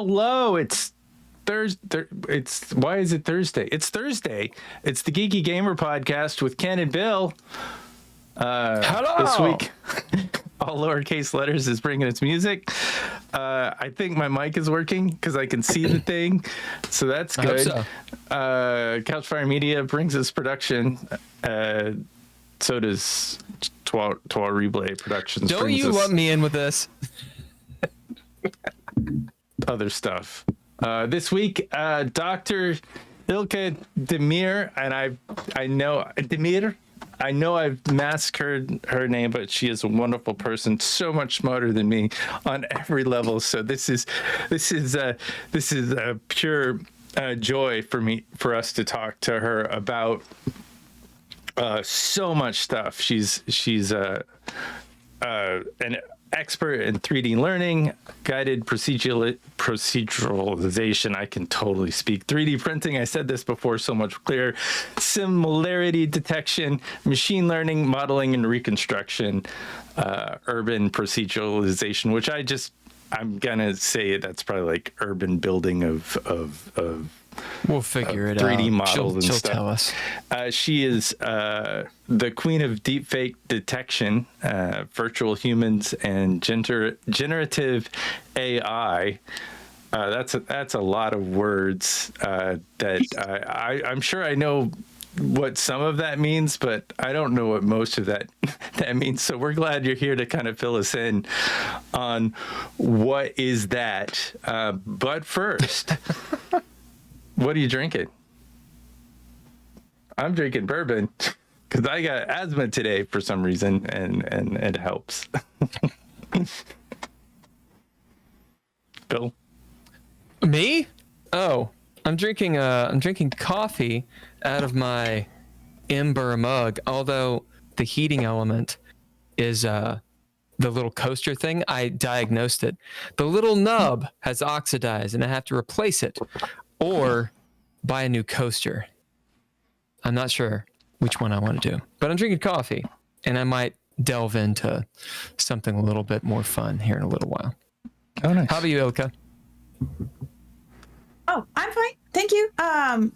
Hello, it's Thursday. Why is it Thursday? It's Thursday. It's the Geeky Gamer Podcast with Ken and Bill. Hello. This week, all lowercase letters is bringing its music. I think my mic is working because I can see the thing, so that's good. I hope so. Couchfire Media brings us production. So does Trois Replay Productions. Don't you lump me in with this? Other stuff. This week, Dr. Ilke Demir, and I know Demir. I know I've massacred her name, but she is a wonderful person, so much smarter than me on every level. So this is a pure joy for us to talk to her about so much stuff. She's an expert in 3D learning, guided proceduralization. I can totally speak. 3D printing. I said this before, so much clearer. Similarity detection, machine learning, modeling and reconstruction, urban proceduralization, which I'm gonna say that's probably like urban building of We'll figure it 3D out. models and she'll stuff. Tell us. She is the queen of deepfake detection, virtual humans, and generative AI. That's a lot of words that I'm sure I know what some of that means, but I don't know what most of that means. So we're glad you're here to kind of fill us in on what is that. But first, what are you drinking? I'm drinking bourbon because I got asthma today for some reason, and it helps. Bill? Me? Oh, I'm drinking coffee out of my Ember mug. Although the heating element is the little coaster thing, I diagnosed it. The little nub has oxidized, and I have to replace it or buy a new coaster. I'm not sure which one I want to do, but I'm drinking coffee, and I might delve into something a little bit more fun here in a little while. Oh, nice. How about you, Ilka? Oh, I'm fine. Thank you.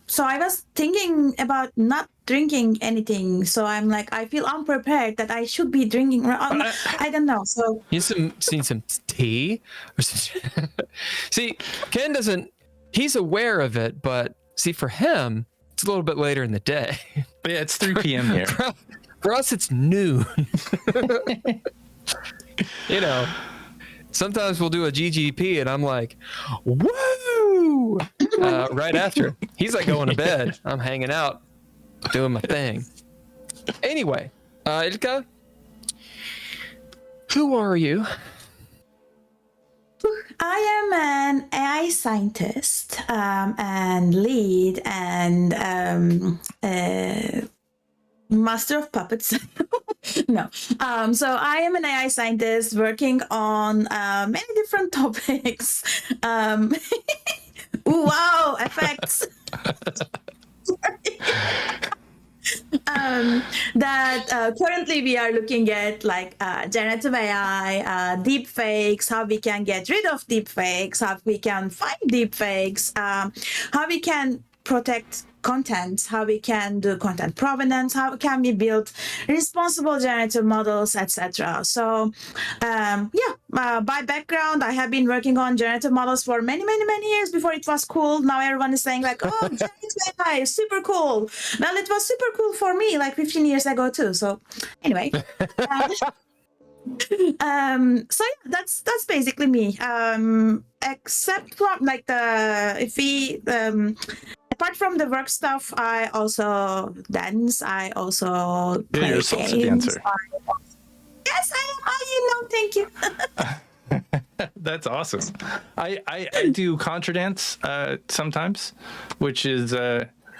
So I was thinking about not drinking anything. So I'm like, I feel unprepared that I should be drinking. I don't know. So You seen some tea? See, Ken doesn't, he's aware of it, but see, for him, it's a little bit later in the day. Yeah, it's 3 p.m. here. For us, it's noon. You know, sometimes we'll do a GGP and I'm like, woo! Right after. He's like going to bed. I'm hanging out, doing my thing. Anyway, Ilka, who are you? I am an AI scientist and lead and master of puppets. No. So I am an AI scientist working on many different topics. Ooh, wow, effects. That currently we are looking at like generative AI, deepfakes, how we can get rid of deepfakes, how we can find deepfakes, how we can protect content, how we can do content provenance, how can we build responsible generative models, etc. So by background, I have been working on generative models for many years before it was cool. Now everyone is saying like, oh, generative AI is super cool. Well, it was super cool for me like 15 years ago too. So anyway. So yeah, that's basically me. Except from like apart from the work stuff, I also dance. I also play you're a salsa games. dancer. Yes, I am. Oh, thank you. That's awesome. I do contra dance sometimes, which is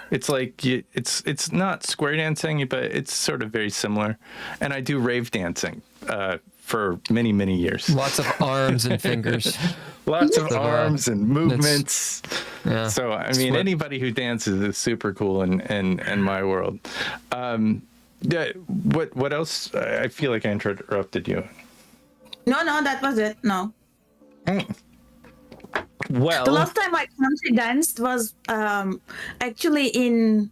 it's like it's not square dancing, but it's sort of very similar. And I do rave dancing for many years. Lots of arms and fingers. Lots of arms and movements. Yeah. So I mean, anybody who dances is super cool in my world. Yeah. What else? I feel like I interrupted you. No, that was it. No. Well, The last time I country danced was actually in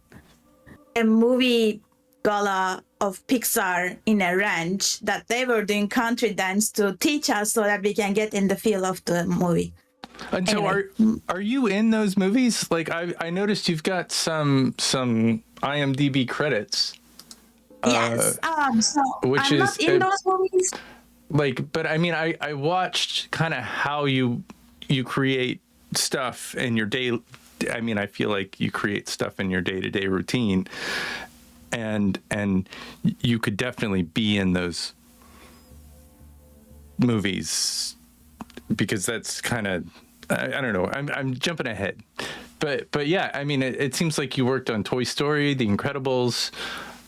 a movie gala of Pixar in a ranch that they were doing country dance to teach us so that we can get in the feel of the movie. and so Anyway. are you in those movies? Like I noticed you've got some IMDb credits. Yes. So which I'm is not in those movies. Like, but I mean, I watched kind of how you create stuff in your day. I mean, I feel like you create stuff in your day-to-day routine, and you could definitely be in those movies because that's kind of I don't know. I'm jumping ahead, but yeah, I mean, it seems like you worked on Toy Story, The Incredibles,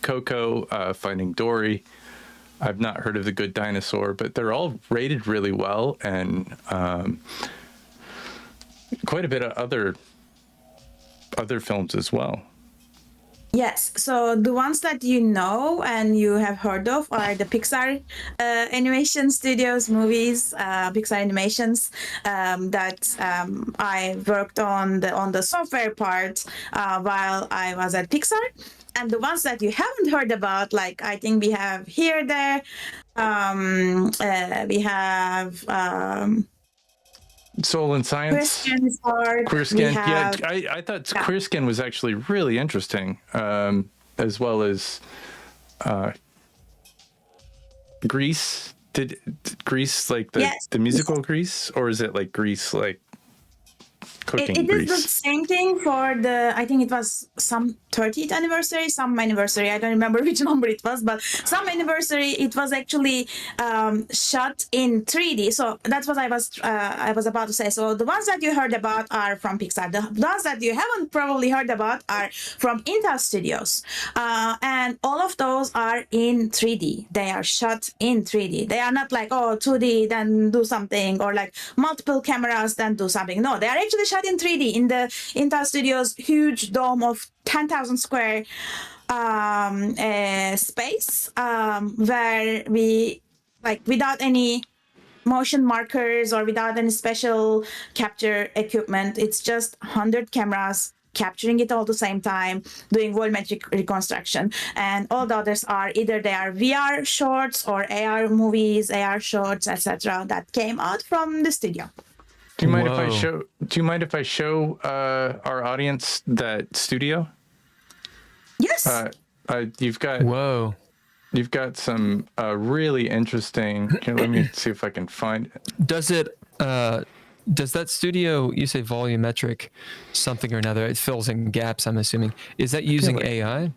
Coco, Finding Dory. I've not heard of The Good Dinosaur, but they're all rated really well, and quite a bit of other films as well. Yes. So the ones that you know and you have heard of are the Pixar animation studios movies, Pixar animations that I worked on the software part while I was at Pixar. And the ones that you haven't heard about, like I think we have Here There, we have Soul and Science, Christian Art, Queer we Skin. have, Yeah, I thought Queer Skin was actually really interesting, as well as Grease. Did Grease like the musical Grease, or is it like Grease like cooking it Grease? is the same thing for the, I think it was some 30th anniversary, some anniversary, I don't remember which number it was, but some anniversary, it was actually shot in 3D. So that's what I was about to say. So the ones that you heard about are from Pixar. The ones that you haven't probably heard about are from Intel Studios. And all of those are in 3D. They are shot in 3D. They are not like, 2D, then do something, or like multiple cameras, then do something. No, they are actually shot in 3D in the Intel Studios huge dome of 10,000 square space, where we, like, without any motion markers or without any special capture equipment, it's just 100 cameras capturing it all at the same time, doing volumetric reconstruction. And all the others are either they are VR shorts or AR movies, AR shorts, etc. that came out from the studio. Do you mind if I show? Do you mind if I show our audience that studio? Yes. You've got you've got some really interesting. Here, let me see if I can find it. Does that studio, you say volumetric something or another, it fills in gaps, I'm assuming. Is that using AI?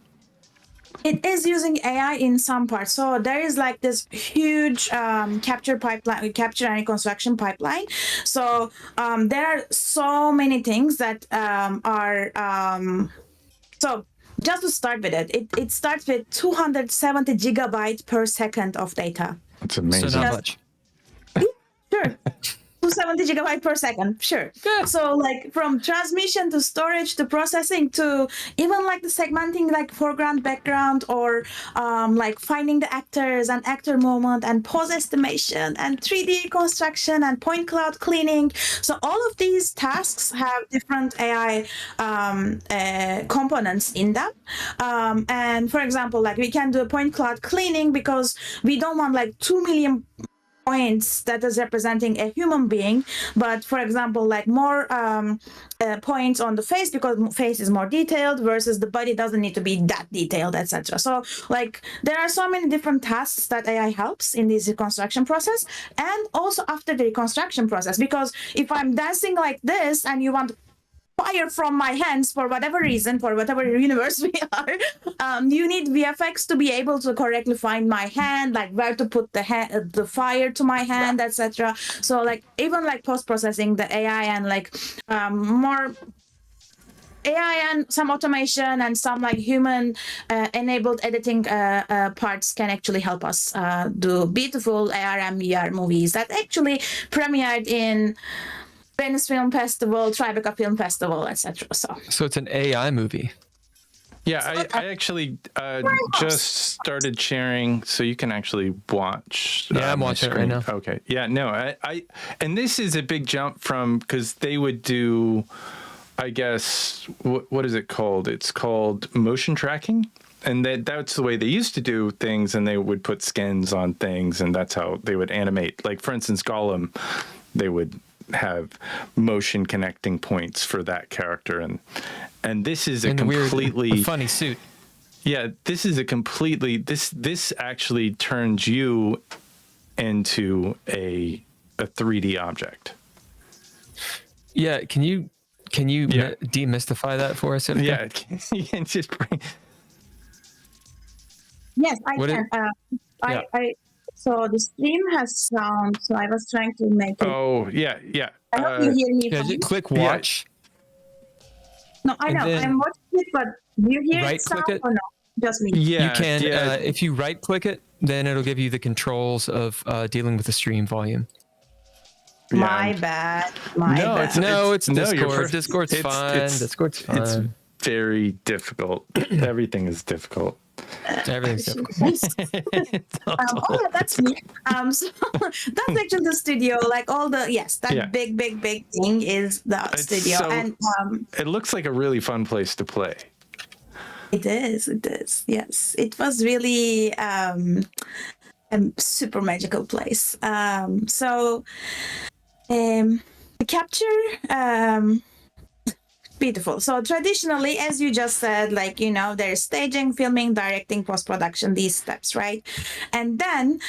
It is using AI in some parts. So there is like this huge capture and reconstruction pipeline. So there are so many things that are so just to start with it starts with 270 gigabytes per second of data. That's amazing. So not much. Sure. 270 gigabytes per second, sure. Good. So like from transmission to storage to processing to even like the segmenting, like foreground, background, or like finding the actors and actor movement and pose estimation and 3D reconstruction and point cloud cleaning. So all of these tasks have different AI components in them. And for example, like we can do a point cloud cleaning because we don't want like 2 million points that is representing a human being, but for example, like more points on the face because face is more detailed versus the body doesn't need to be that detailed, etc. So like there are so many different tasks that AI helps in this reconstruction process, and also after the reconstruction process, because if I'm dancing like this and you want fire from my hands for whatever reason, for whatever universe we are, you need VFX to be able to correctly find my hand, like where to put the fire to my hand, etc. So like even like post-processing, the AI and like more AI and some automation and some like human enabled editing parts can actually help us do beautiful AR and VR movies that actually premiered in Venice Film Festival, Tribeca Film Festival, etc. So it's an AI movie. Yeah, I actually just started sharing, so you can actually watch. Yeah, I'm watching it right now. Okay. Yeah, no, I and this is a big jump from, because they would do, I guess, what is it called? It's called motion tracking. And that's the way they used to do things, and they would put skins on things, and that's how they would animate. Like, for instance, Gollum, they would have motion connecting points for that character, and this is a completely weird, funny suit. Yeah, this is a completely this actually turns you into a 3D object. Yeah, can you demystify that for us? Ilke? Yeah, you can just bring. Yes, I can. So the stream has sound, so I was trying to make it. Oh, yeah. I hope you hear me. Yeah, just click watch. No, I know. I'm watching it, but do you hear right it sound click it? or no? Just me. Yeah, You can, if you right click it, then it'll give you the controls of dealing with the stream volume. My bad. My bad. It's no, Discord. Discord's fine. Discord's fine. It's very difficult. Everything is difficult. Everything's difficult. Oh, yeah, that's me. So that's actually the studio. Like all the big thing is the studio, so, and it looks like a really fun place to play. It is. Yes, it was really a super magical place. So the capture. Beautiful. So traditionally, as you just said, like, there's staging, filming, directing, post-production, these steps, right? And then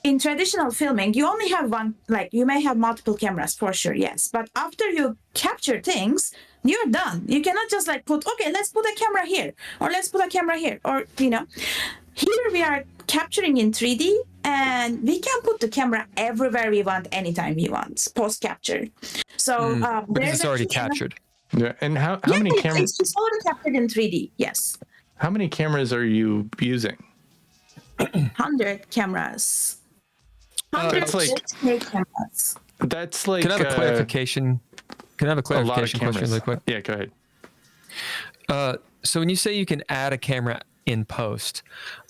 in traditional filming, you only have one, like you may have multiple cameras for sure, yes. But after you capture things, you're done. You cannot just like let's put a camera here, or let's put a camera here, or, here we are capturing in 3D, and we can put the camera everywhere we want, anytime we want, post-capture. So because it's already captured. Yeah, and how many cameras? It's already captured in 3D. Yes. How many cameras are you using? 100 cameras. 100 cameras. That's like. Can I have a clarification? Can I have a clarification question really quick? Yeah, go ahead. So when you say you can add a camera in post,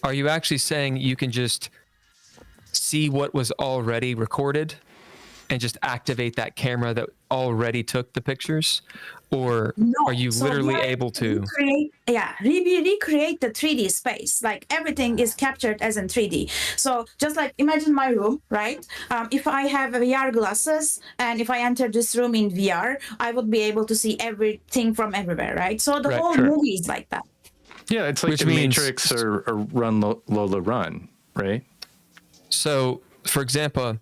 are you actually saying you can just see what was already recorded and just activate that camera that already took the pictures? Or are you literally able to recreate the 3D space? Like everything is captured as in 3D. So just like imagine my room, right? If I have VR glasses and if I enter this room in VR, I would be able to see everything from everywhere, right? So the whole movie is like that. Yeah, it's like the Matrix or Run Lola Run, right? So, for example,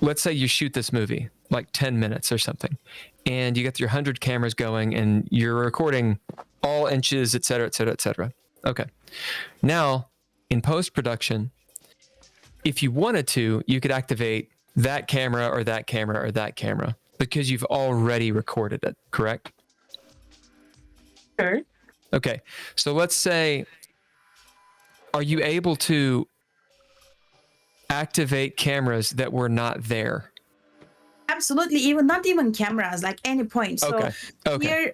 let's say you shoot this movie, like 10 minutes or something, and you get your 100 cameras going and you're recording all inches, et cetera, et cetera, et cetera. Okay. Now, in post-production, if you wanted to, you could activate that camera or that camera or that camera because you've already recorded it, correct? Sure. Okay. So let's say, are you able to activate cameras that were not there? Absolutely. Not even cameras, like any point. So okay. Here,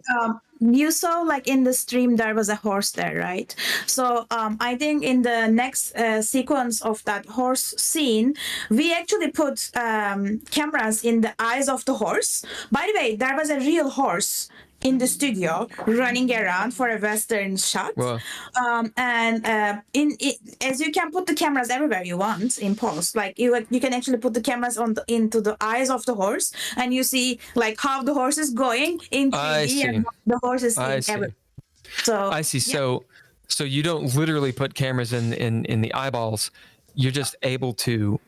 you saw like in the stream, there was a horse there, right? So I think in the next sequence of that horse scene, we actually put cameras in the eyes of the horse. By the way, there was a real horse in the studio running around for a Western shot. Wow. As you can put the cameras everywhere you want in post, like you can actually put the cameras into the eyes of the horse, and you see like how the horse is going in 3D and the horse is everywhere. So I see. Yeah. So you don't literally put cameras in the eyeballs. You're just able to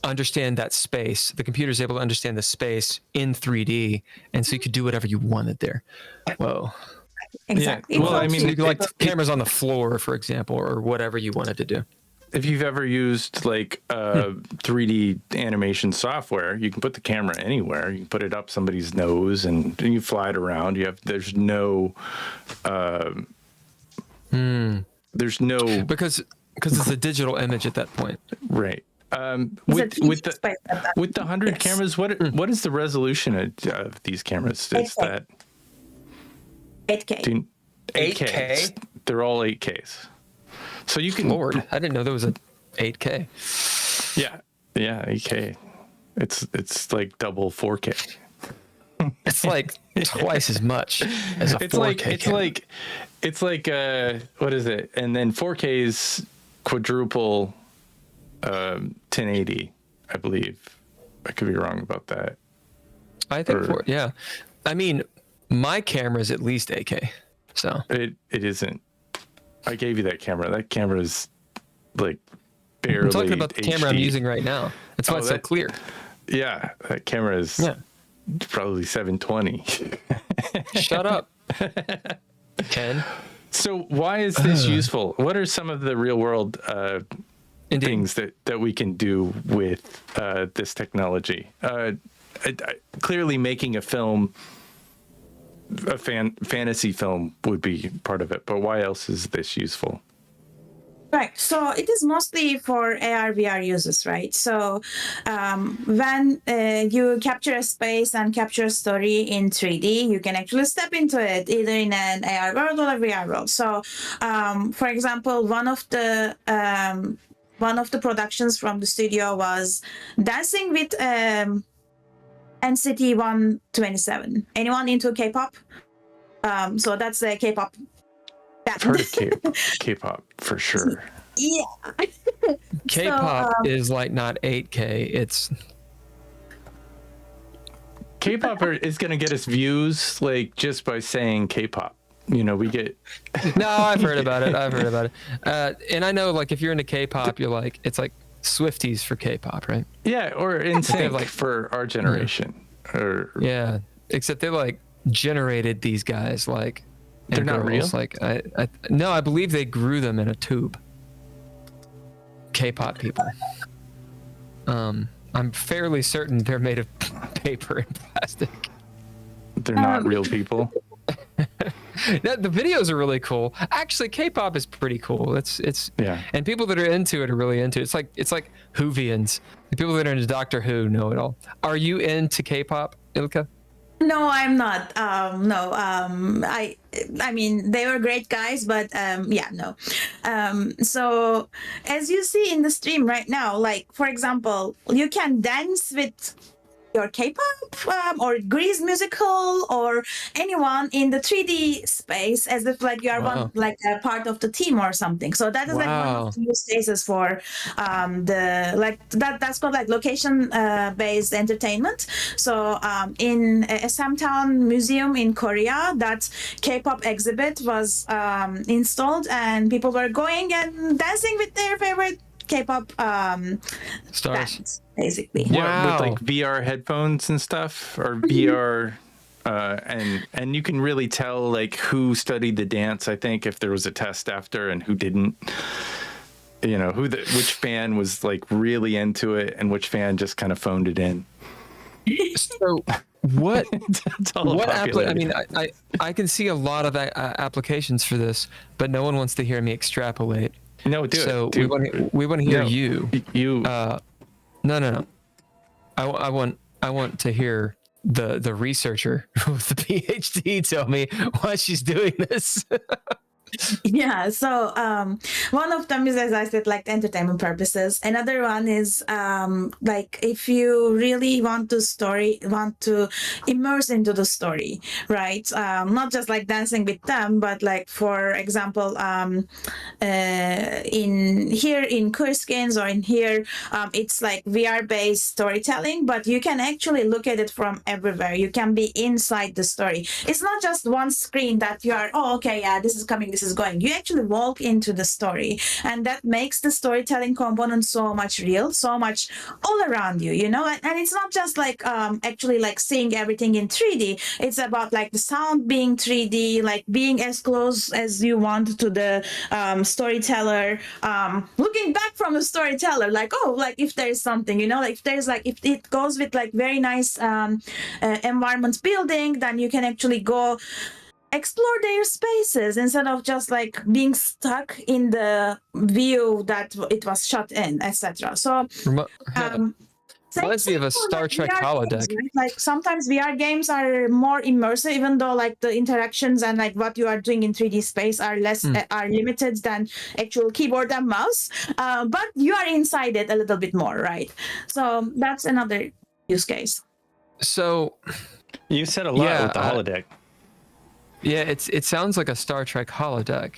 understand that space. The computer's able to understand the space in 3D, and so you could do whatever you wanted there. Whoa. Exactly. Yeah. Well, I mean, you could like cameras on the floor, for example, or whatever you wanted to do. If you've ever used like 3D animation software, you can put the camera anywhere. You can put it up somebody's nose and you fly it around. There's no because it's a digital image at that point. Right. With the 100 cameras, what is the resolution of these cameras? Is 8K. that 8K. 8K? They're all 8Ks. So you can. Lord, I didn't know there was a 8K. Yeah, 8K. It's like double 4K. It's like twice as much as a 4K. It's like what is it? And then 4K is quadruple 1080, I believe. I could be wrong about that. I think yeah. I mean, my camera is at least 8K. So it isn't. I gave you that camera. That camera is like barely. I'm talking about the camera I'm using right now. That's why it's so clear. Yeah, that camera is probably 720. Shut up, Ken. So why is this useful? What are some of the real world things that we can do with this technology? Clearly, making a film, a fantasy film, would be part of it. But why else is this useful? Right. So it is mostly for AR, VR users, right? So when you capture a space and capture a story in 3D, you can actually step into it either in an AR world or a VR world. So, for example, one of the productions from the studio was dancing with NCT 127. Anyone into K-pop? So that's a K-pop band. I've heard of K-pop for sure. Yeah. K-pop is like not 8K. It's K-pop is going to get us views like just by saying K-pop. You know, we get. No, I've heard about it. And I know, like, if you're into K-pop, you're like, it's like Swifties for K-pop, right? Yeah, or NSYNC like for our generation. Yeah, except they like generated these guys like. They're not real. Like no, I believe they grew them in a tube. K-pop people. I'm fairly certain they're made of paper and plastic. They're not real people. The videos are really cool. Actually, K-pop is pretty cool. It's and people that are into it are really into it. It's like Whovians. The people that are into Doctor Who know it all. Are you into K-pop, Ilke? No, I'm not. No. I mean, they were great guys, but no. So as you see in the stream right now, like, for example, you can dance with your K-pop or Grease musical or anyone in the 3D space as if like you are a part of the team or something. So that is like one of the use cases for that's called like location based entertainment. So in a Samtown museum in Korea, that K-pop exhibit was installed and people were going and dancing with their favorite K-pop stars, bands, basically. Yeah, with like VR headphones and stuff, or VR, and you can really tell like who studied the dance. I think if there was a test after and who didn't. You know which fan was like really into it and which fan just kind of phoned it in. So what? I mean, I can see a lot of applications for this, but no one wants to hear me extrapolate. No, do so it. We want to hear you. No. I want to hear the researcher with the PhD tell me why she's doing this. Yeah, so one of them is, as I said, like entertainment purposes. Another one is like if you really want to immerse into the story, right? Not just like dancing with them, but like, for example, in Kurskins or in here, it's like VR based storytelling, but you can actually look at it from everywhere. You can be inside the story. It's not just one screen that you are, this is coming, this is going. You actually walk into the story, and that makes the storytelling component so much real, so much all around you, you know. And it's not just like actually like seeing everything in 3D. It's about like the sound being 3D, like being as close as you want to the storyteller, looking back from the storyteller, like, like if there's something, you know, like if it goes with like very nice environment building, then you can actually go explore their spaces instead of just like being stuck in the view that it was shot in, etc. So Reminds me of a for, Star like, Trek VR holodeck. games, right? Like sometimes VR games are more immersive, even though like the interactions and like what you are doing in 3D space are less are limited than actual keyboard and mouse. But you are inside it a little bit more, right? So that's another use case. So You said a lot with the holodeck. Yeah, it sounds like a Star Trek holodeck.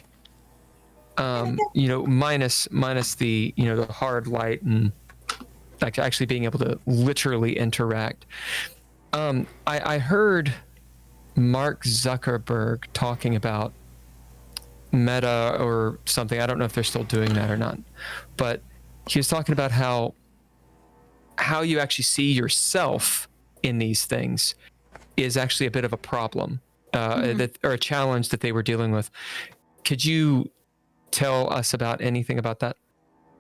Minus the the hard light and like actually being able to literally interact. I heard Mark Zuckerberg talking about Meta or something. I don't know if they're still doing that or not, but he was talking about how you actually see yourself in these things is actually a bit of a problem, or a challenge that they were dealing with. Could you tell us about anything about that?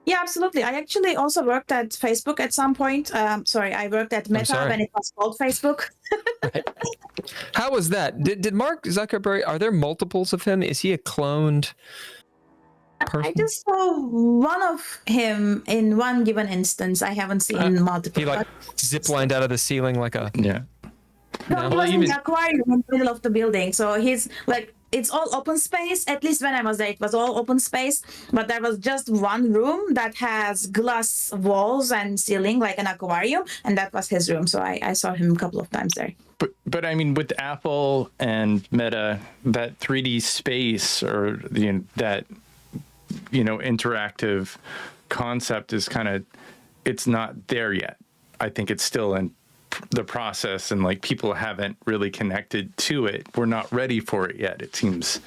Yeah, absolutely. I actually also worked at Facebook at some point. I worked at Meta when it was called Facebook. Right. How was that? Did Mark Zuckerberg, are there multiples of him? Is he a cloned person? I just saw one of him in one given instance. I haven't seen multiple. He like ziplined out of the ceiling like a... Yeah. No, he was in the aquarium in the middle of the building. So he's like, it's all open space. At least when I was there, it was all open space. But there was just one room that has glass walls and ceiling like an aquarium. And that was his room. So I saw him a couple of times there. But I mean, with Apple and Meta, that 3D space or that interactive concept is kind of, it's not there yet. I think it's still in the process, and like people haven't really connected to it. We're not ready for it yet. It seems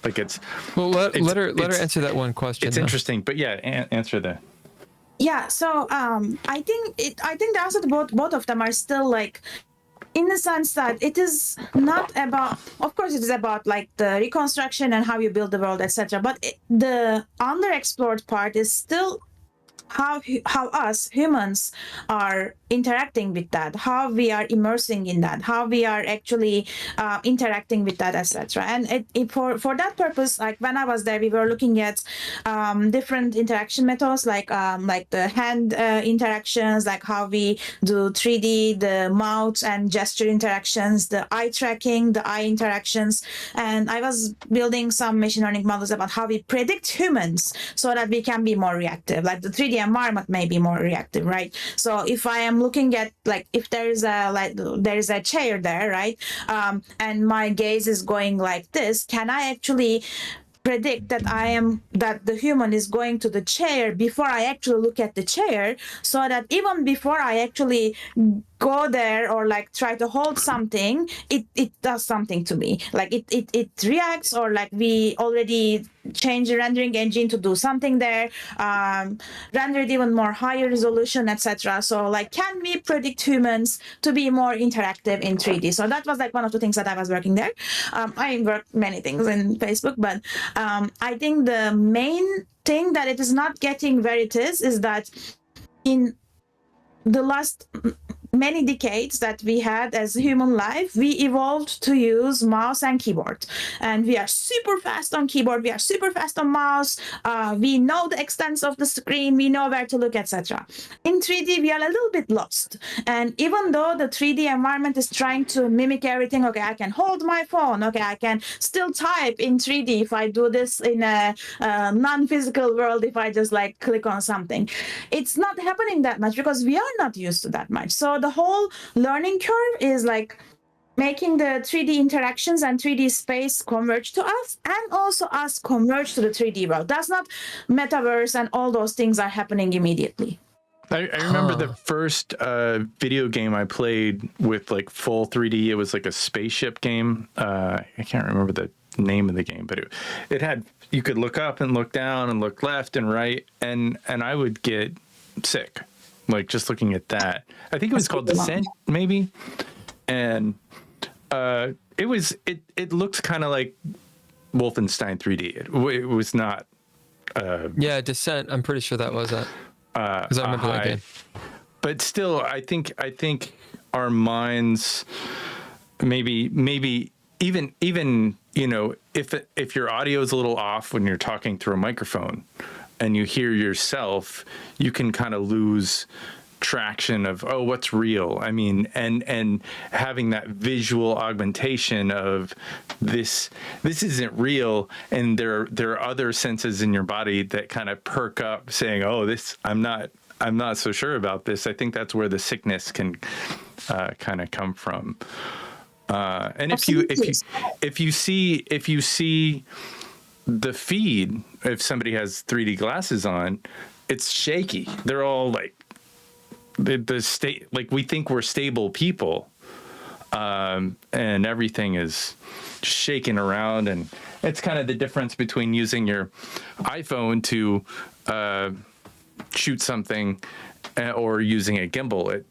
like it's... Well, let her answer that one question. It's interesting, but yeah, answer that. Yeah, so I think the answer to both of them are still like, in the sense that it is not about, of course it is about like the reconstruction and how you build the world, etc. But the underexplored part is still how us humans are interacting with that, how we are immersing in that, how we are actually interacting with that, etc. And for that purpose, like when I was there, we were looking at different interaction methods, like the hand interactions, like how we do 3D, the mouth and gesture interactions, the eye tracking, the eye interactions. And I was building some machine learning models about how we predict humans so that we can be more reactive, like the 3D environment may be more reactive, right? So if I am looking at like, if there is a chair there, right, and my gaze is going like this, can I actually predict that the human is going to the chair before I actually look at the chair, so that even before I actually go there or like try to hold something, it does something to me, like it reacts, or like we already change the rendering engine to do something there, render it even more higher resolution, etc. So like, can we predict humans to be more interactive in 3D? So that was like one of the things that I was working there. I worked many things in Facebook, but I think the main thing that it is not getting where it is that in the last many decades that we had as human life, we evolved to use mouse and keyboard, and we are super fast on keyboard, we are super fast on mouse, we know the extents of the screen, we know where to look, etc. In 3D we are a little bit lost, and even though the 3D environment is trying to mimic everything, okay, I can hold my phone, okay, I can still type in 3D if I do this in a non-physical world, if I just like click on something. It's not happening that much because we are not used to that much. So the whole learning curve is like making the 3D interactions and 3D space converge to us, and also us converge to the 3D world. That's not metaverse and all those things are happening immediately. I remember the first video game I played with like full 3D. It was like a spaceship game. I can't remember the name of the game, but it had, you could look up and look down and look left and right, and I would get sick. Like just looking at that, I think it was called Descent, maybe, and it looked kind of like Wolfenstein 3D. It was not. Yeah, Descent. I'm pretty sure that was it. Because I remember that game. But still, I think our minds maybe even if your audio is a little off when you're talking through a microphone and you hear yourself, you can kind of lose traction of what's real. I mean, and having that visual augmentation of this isn't real, and there are other senses in your body that kind of perk up, saying, I'm not so sure about this. I think that's where the sickness can kind of come from. And if you see the feed, if somebody has 3D glasses on, it's shaky. They're all like the state, like we think we're stable people, and everything is shaking around. And it's kind of the difference between using your iPhone to shoot something or using a gimbal.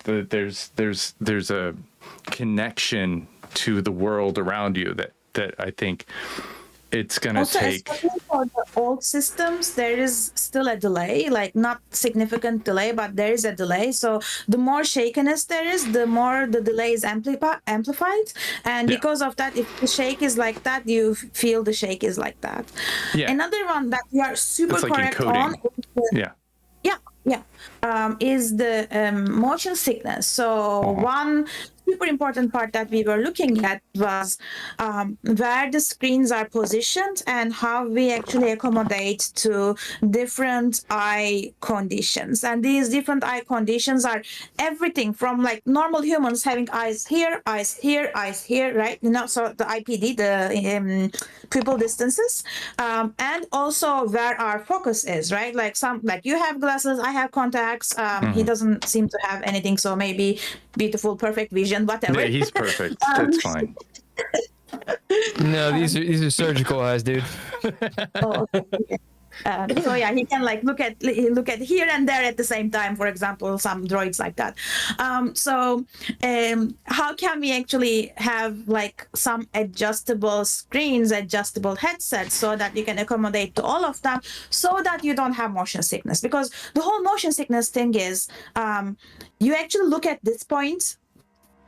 There's a connection to the world around you that I think it's going to take. Especially for the old systems, there is still a delay, like not significant delay, but there is a delay. So the more shakiness there is, the more the delay is amplified. And because of that, if the shake is like that, you feel the shake is like that. Yeah. Another one that we are super correct on. Is the motion sickness. So one super important part that we were looking at was where the screens are positioned and how we actually accommodate to different eye conditions. And these different eye conditions are everything from like normal humans having eyes here, eyes here, eyes here, right? So the IPD, the pupil distances, and also where our focus is, right? Like you have glasses, I have contacts. He doesn't seem to have anything, so maybe beautiful, perfect vision, whatever. Yeah, he's perfect. That's fine. No, these are surgical eyes, dude. Okay. So he can like look at here and there at the same time, for example, some droids like that. How can we actually have like some adjustable screens, adjustable headsets, so that you can accommodate to all of them, so that you don't have motion sickness? Because the whole motion sickness thing is, you actually look at this point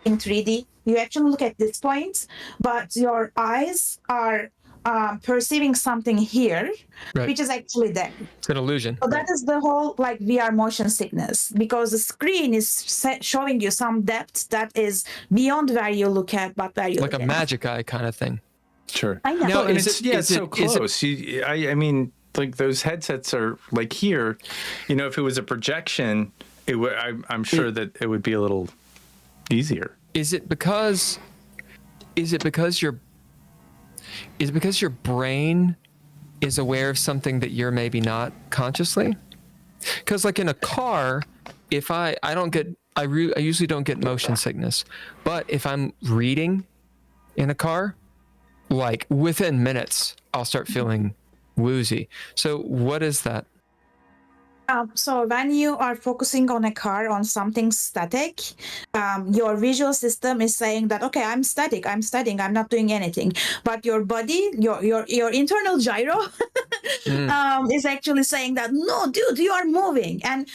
in 3D, you actually look at this point, but your eyes are perceiving something here, which is actually there. It's an illusion. So that is the whole like VR motion sickness, because the screen is showing you some depth that is beyond where you look at, but where you like look a magic eye kind of thing. Sure. I know. No, it's so close. I mean, like those headsets are like here. If it was a projection, it would. I'm sure that it would be a little easier. Is it because your brain is aware of something that you're maybe not consciously? Because like in a car, if I usually don't get motion sickness, but if I'm reading in a car, like within minutes, I'll start feeling woozy. So what is that? So when you are focusing on a car, on something static, your visual system is saying that, okay, I'm static, I'm studying, I'm not doing anything. But your body, your internal gyro is actually saying that, no, dude, you are moving. And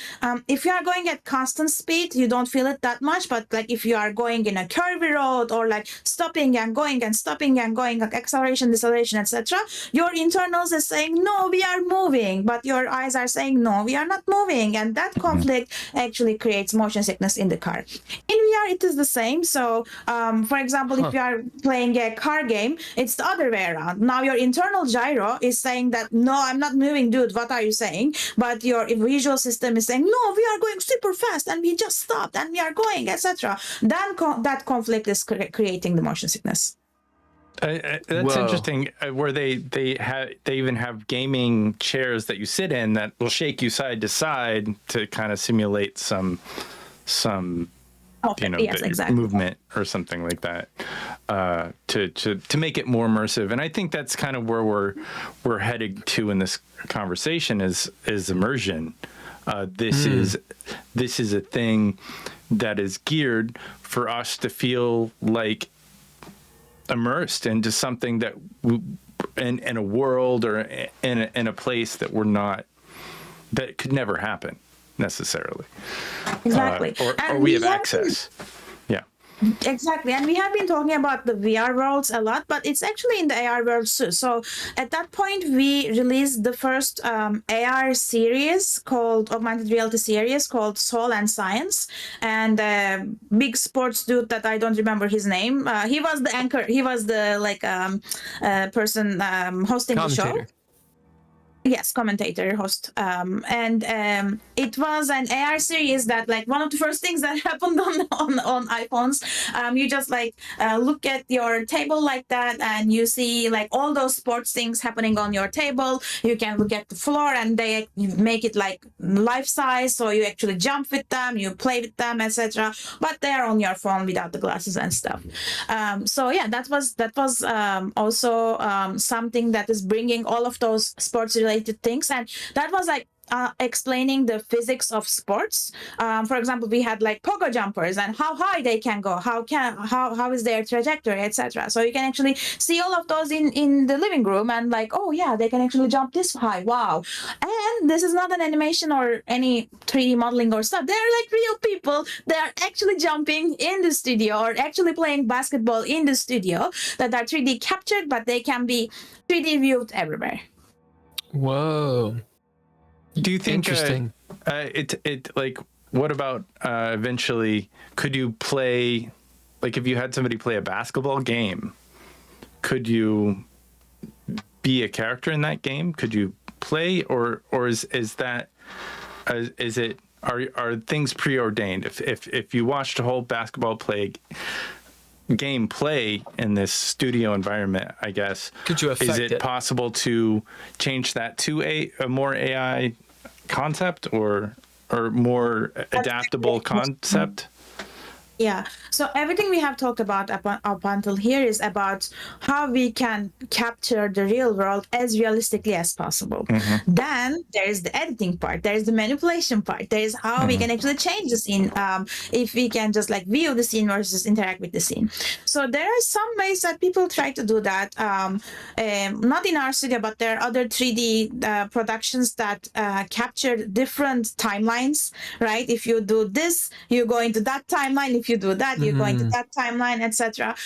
if you are going at constant speed, you don't feel it that much. But like if you are going in a curvy road, or like stopping and going and stopping and going, like acceleration, deceleration, etc., your internals is saying, no, we are moving. But your eyes are saying, no, we are not moving. And that conflict actually creates motion sickness in the car. In VR, it is the same. So, for example, if you are playing a car game, it's the other way around. Now your internal gyro is saying that, no, I'm not moving, dude, what are you saying? But your visual system is saying, no, we are going super fast and we just stopped and we are going, etc. Then that conflict is creating the motion sickness. That's interesting. Where they even have gaming chairs that you sit in that will shake you side to side to kind of simulate some movement or something like that, to make it more immersive. And I think that's kind of where we're headed to in this conversation is immersion. This is a thing that is geared for us to feel like immersed into something that in a world or in a place that that could never happen necessarily. Exactly. Or we have access. Yeah. Exactly. And we have been talking about the VR worlds a lot, but it's actually in the AR world too. So at that point, we released the first AR series called Augmented Reality series called Soul and Science. And big sports dude that I don't remember his name. He was the anchor. He was the person hosting the show. Commentator. Yes, commentator, host. And it was an AR series that, like, one of the first things that happened on iPhones. You just look at your table like that, and you see like all those sports things happening on your table. You can look at the floor, and they make it like life size, so you actually jump with them, you play with them, etc. But they are on your phone without the glasses and stuff. So yeah, that was also something that is bringing all of those sports related things, and that was like explaining the physics of sports. For example, we had like pogo jumpers and how high they can go, how is their trajectory, etc. So you can actually see all of those in the living room, and like, oh yeah, they can actually jump this high, wow. And this is not an animation or any 3D modeling or stuff. They're like real people. They're actually jumping in the studio or actually playing basketball in the studio that are 3D captured, but they can be 3D viewed everywhere. Whoa. Do you think Interesting. What about eventually could you play, like if you had somebody play a basketball game, could you be a character in that game? Could you play, or is that is it are things preordained? If you watched a whole basketball game play in this studio environment, I guess, could you affect is it possible to change that to a more AI concept or more adaptable concept? Yeah. So everything we have talked about up until here is about how we can capture the real world as realistically as possible. Mm-hmm. Then there is the editing part. There is the manipulation part. There is how we can actually change the scene. If we can just like view the scene versus interact with the scene. So there are some ways that people try to do that. Not in our studio, but there are other 3D productions that capture different timelines, right? If you do this, you go into that timeline. If you do that, you go into that timeline, etc.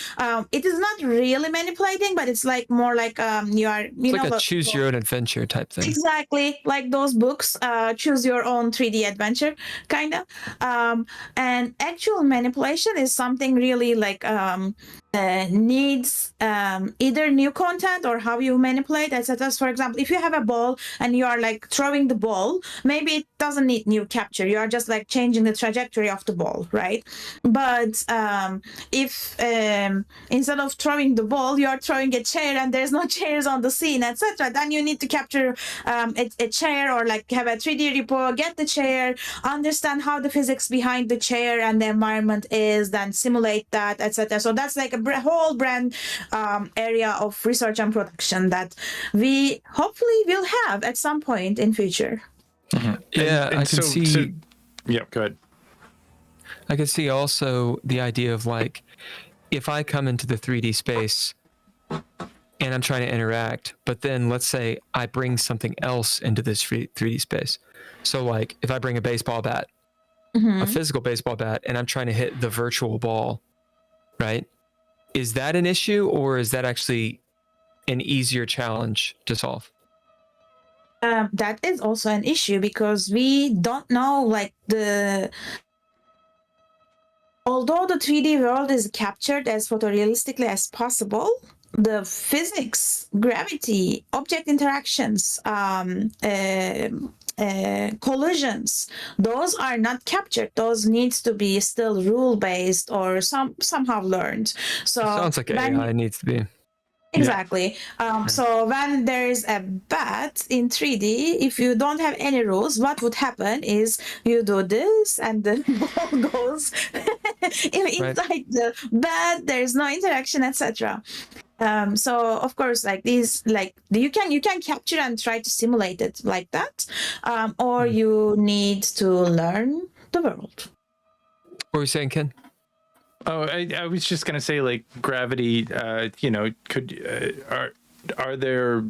It is not really manipulating, but it's like more like you are, you it's know, like a choose your own adventure type thing. Exactly, like those books, choose your own 3D adventure, kind of. And actual manipulation is something really like needs either new content or how you manipulate, etc. For example, if you have a ball and you are like throwing the ball, maybe it doesn't need new capture. You are just like changing the trajectory of the ball, right? But if instead of throwing the ball, you are throwing a chair and there's no chairs on the scene, etc., then you need to capture a chair or like have a 3D repo, get the chair, understand how the physics behind the chair and the environment is, then simulate that, etc. So that's like a whole brand area of research and production that we hopefully will have at some point in future. Mm-hmm. Yeah, I can see. Yeah, go ahead. I can see also the idea of like, if I come into the 3D space and I'm trying to interact, but then let's say I bring something else into this 3D space. So like if I bring a baseball bat, a physical baseball bat, and I'm trying to hit the virtual ball, right? Is that an issue, or is that actually an easier challenge to solve? That is also an issue because we don't know like although the 3D world is captured as photorealistically as possible, the physics, gravity, object interactions, collisions, those are not captured. Those needs to be still rule-based or somehow learned. So sounds like AI needs to be. Exactly. So when there's a bat in 3D, if you don't have any rules, what would happen is you do this and the ball goes inside the bat. There's no interaction, etc. So of course, like these, like you can capture and try to simulate it like that, or you need to learn the world. What were you saying, Ken? Oh, I was just gonna say, like gravity. Are there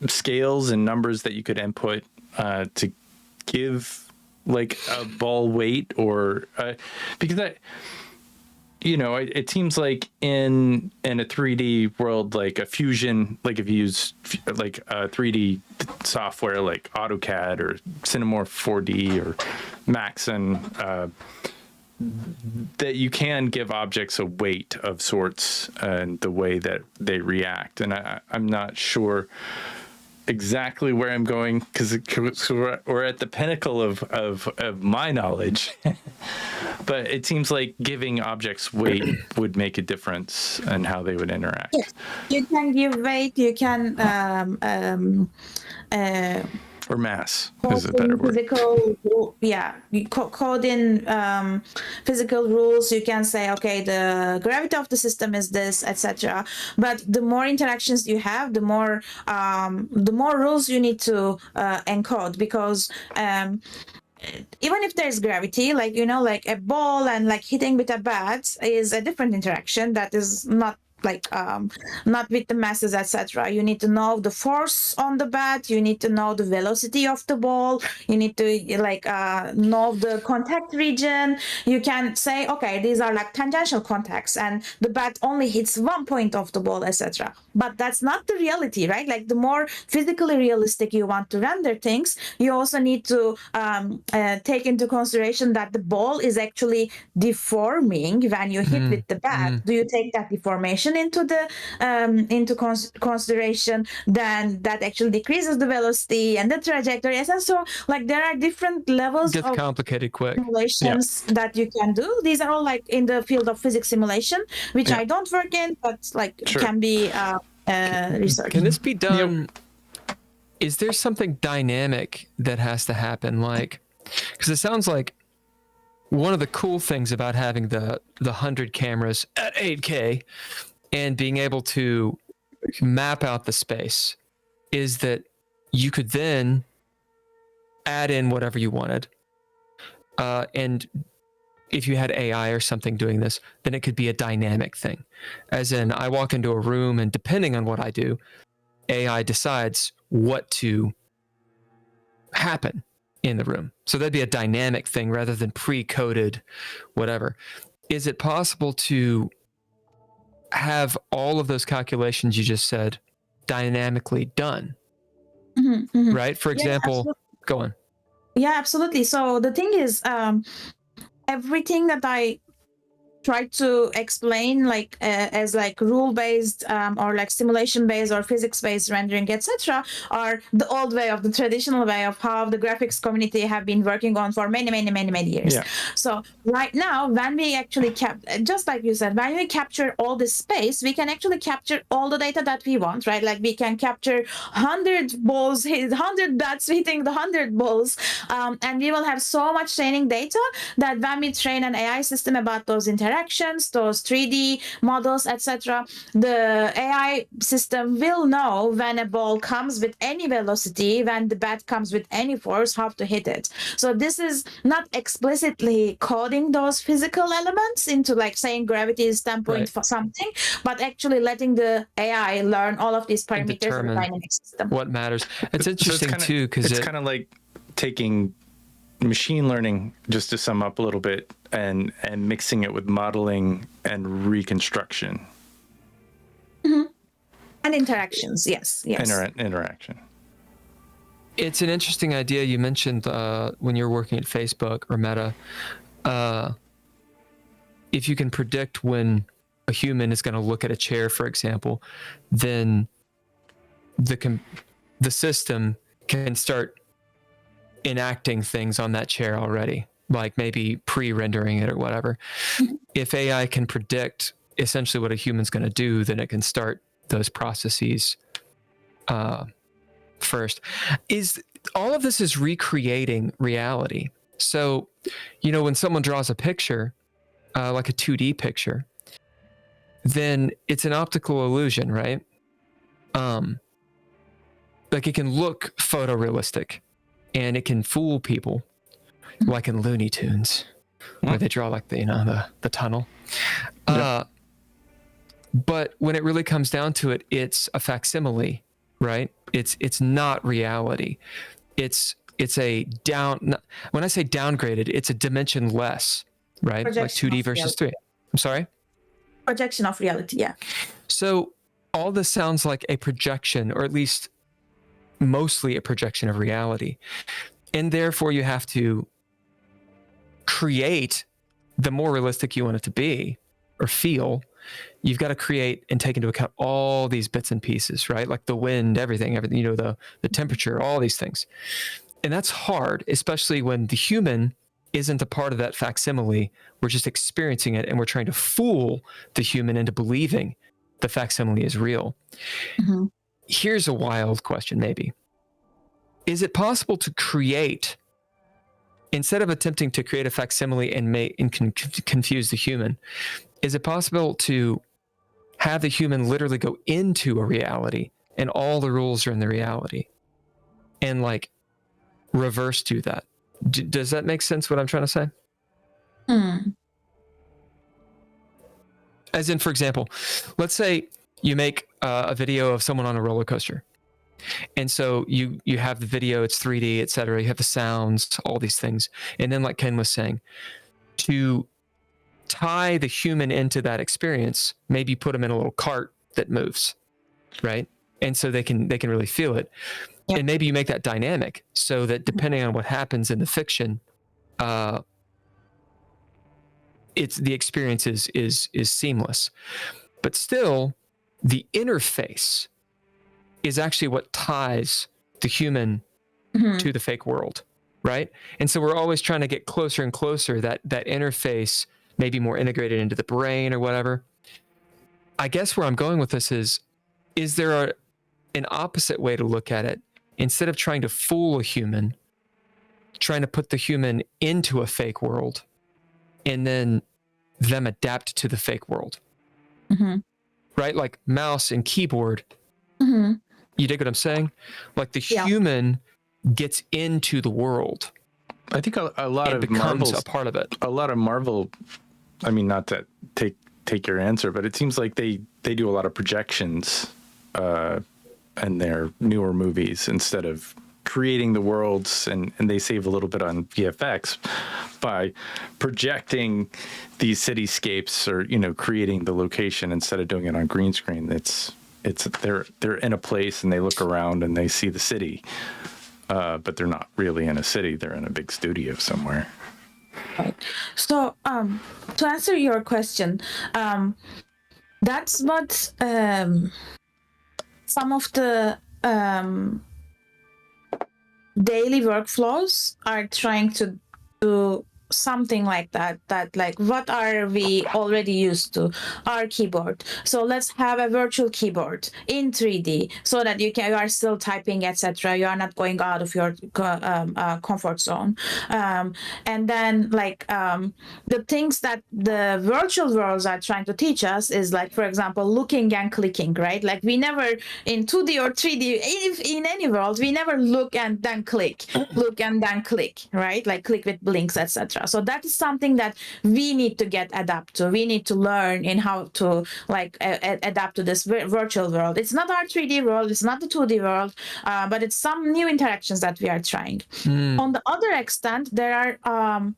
scales and numbers that you could input to give like a ball weight, or because it seems like in a 3D world, like a fusion, like if you use like a 3D software like AutoCAD or Cinemorph 4D or Maxon, that you can give objects a weight of sorts and the way that they react. And I'm not sure exactly where I'm going because we're at the pinnacle of my knowledge. But it seems like giving objects weight would make a difference in how they would interact. Yes. You can give weight, you can or mass is a better word. Code in physical rules. You can say, okay, the gravity of the system is this, etc. But the more interactions you have, the more rules you need to encode, because even if there's gravity, like a ball and like hitting with a bat is a different interaction that is not not with the masses, etc. You need to know the force on the bat, you need to know the velocity of the ball, you need to know the contact region. You can say, okay, these are like tangential contacts and the bat only hits one point of the ball, etc. But that's not the reality, right? Like the more physically realistic you want to render things, you also need to take into consideration that the ball is actually deforming when you hit with the bat. Do you take that deformation into consideration? Then that actually decreases the velocity and the trajectory. And so like there are different levels of complicated quick simulations that you can do. These are all like in the field of physics simulation, which I don't work in, but like can be researched. Can this be done? Is there something dynamic that has to happen? Like, because it sounds like one of the cool things about having the 100 cameras at 8K and being able to map out the space is that you could then add in whatever you wanted. And if you had AI or something doing this, then it could be a dynamic thing. As in, I walk into a room and depending on what I do, AI decides what to happen in the room. So that'd be a dynamic thing rather than pre-coded whatever. Is it possible to have all of those calculations you just said dynamically done? Right? For example, go on. Yeah, absolutely. So the thing is, everything that I try to explain as rule-based or like simulation-based or physics-based rendering, etc., are the old way of the traditional way of how the graphics community have been working on for many years. So right now, when we actually just like you said, when we capture all this space, we can actually capture all the data that we want, right? Like we can capture 100 balls, 100 bats hitting the 100 balls, and we will have so much training data that when we train an AI system about those interactions, those 3D models, etc., the AI system will know when a ball comes with any velocity, when the bat comes with any force, how to hit it. So this is not explicitly coding those physical elements into like saying gravity is 10 point for something, but actually letting the AI learn all of these parameters of the dynamic system. What matters. It's interesting too, because it's kind of like taking machine learning, just to sum up a little bit, and mixing it with modeling and reconstruction. And interactions, yes. Interaction. It's an interesting idea. You mentioned when you're working at Facebook or Meta, if you can predict when a human is going to look at a chair, for example, then the system can start enacting things on that chair already, like maybe pre-rendering it or whatever. If AI can predict essentially what a human's going to do, then it can start those processes first. All of this is recreating reality. So, when someone draws a picture, like a 2D picture, then it's an optical illusion, right? Like it can look photorealistic and it can fool people, like in Looney Tunes, where they draw like the tunnel. But when it really comes down to it, it's a facsimile, right? It's not reality. It's a when I say downgraded, it's a dimension less, right? Like 2D versus 3. I'm sorry? Projection of reality, yeah. So all this sounds like a projection, or at least mostly a projection of reality. And therefore you have to create the more realistic you want it to be or feel. You've got to create and take into account all these bits and pieces, right? Like the wind, everything, the temperature, all these things. And that's hard, especially when the human isn't a part of that facsimile. We're just experiencing it, and we're trying to fool the human into believing the facsimile is real. Mm-hmm. Here's a wild question, maybe. Is it possible to create, instead of attempting to create a facsimile and confuse the human, is it possible to have the human literally go into a reality and all the rules are in the reality and like reverse do that? Does that make sense what I'm trying to say? As in, for example, let's say you make a video of someone on a roller coaster. And so you have the video, it's 3D, et cetera. You have the sounds, all these things. And then like Ken was saying, to tie the human into that experience, maybe put them in a little cart that moves, right? And so they can really feel it. Yeah. And maybe you make that dynamic so that depending on what happens in the fiction, it's the experience is seamless. But still, the interface is actually what ties the human to the fake world, right? And so we're always trying to get closer and closer, that interface maybe more integrated into the brain or whatever. I guess where I'm going with this is there an opposite way to look at it? Instead of trying to fool a human, trying to put the human into a fake world and then them adapt to the fake world, right? Like mouse and keyboard. You dig what I'm saying? Like the human gets into the world. I think a lot of becomes Marvel's a part of it. A lot of Marvel, I mean, not to take your answer, but it seems like they do a lot of projections in their newer movies instead of creating the worlds, and they save a little bit on VFX by projecting these cityscapes or, creating the location instead of doing it on green screen. They're in a place and they look around and they see the city, but they're not really in a city. They're in a big studio somewhere. Right. So, to answer your question, that's what some of the daily workflows are trying to do. Something like that like what are we already used to? Our keyboard. So let's have a virtual keyboard in 3D so that you are still typing, etc. You are not going out of your comfort zone. And then the things that the virtual worlds are trying to teach us is, like, for example, looking and clicking, right? Like we never in 2D or 3D, if in any world, we never look and then click, right? Like click with blinks, etc. So that is something that we need to adapt to. We need to learn in how to adapt to this virtual world. It's not our 3D world, it's not the 2D world, but it's some new interactions that we are trying. On the other extent, there are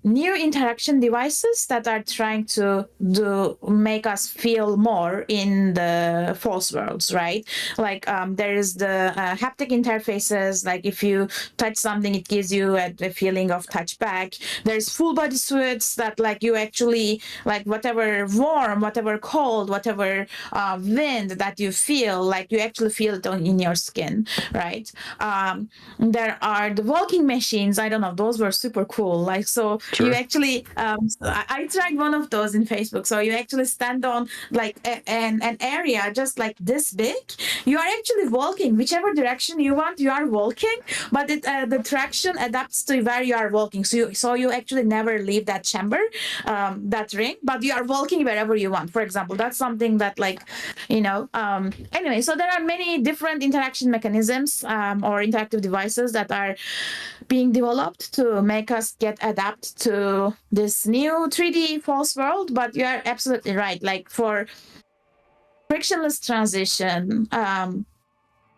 new interaction devices that are trying to make us feel more in the false worlds, right? Like there is the haptic interfaces. Like if you touch something, it gives you a feeling of touch back. There's full body suits that you actually, whatever warm, whatever cold, whatever wind that you feel, you actually feel it in your skin, right? There are the walking machines. I don't know, those were super cool. So sure. You actually, I tried one of those in Facebook. So you actually stand on an area just like this big. You are actually walking whichever direction you want. You are walking, but the traction adapts to where you are walking. So you actually never leave that chamber, that ring, but you are walking wherever you want. For example, that's something that anyway. So there are many different interaction mechanisms or interactive devices that are being developed to make us adapt to this new 3D false world. But you are absolutely right. For frictionless transition,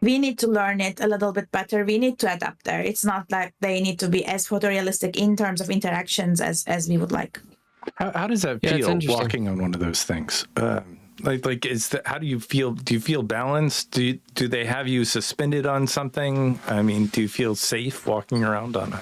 we need to learn it a little bit better. We need to adapt there. It's not like they need to be as photorealistic in terms of interactions as we would like. How does that Yeah, it's feel interesting. walking on one of those things? Like is that, how do you feel? Do you feel balanced? Do they have you suspended on something? I mean, do you feel safe walking around on a?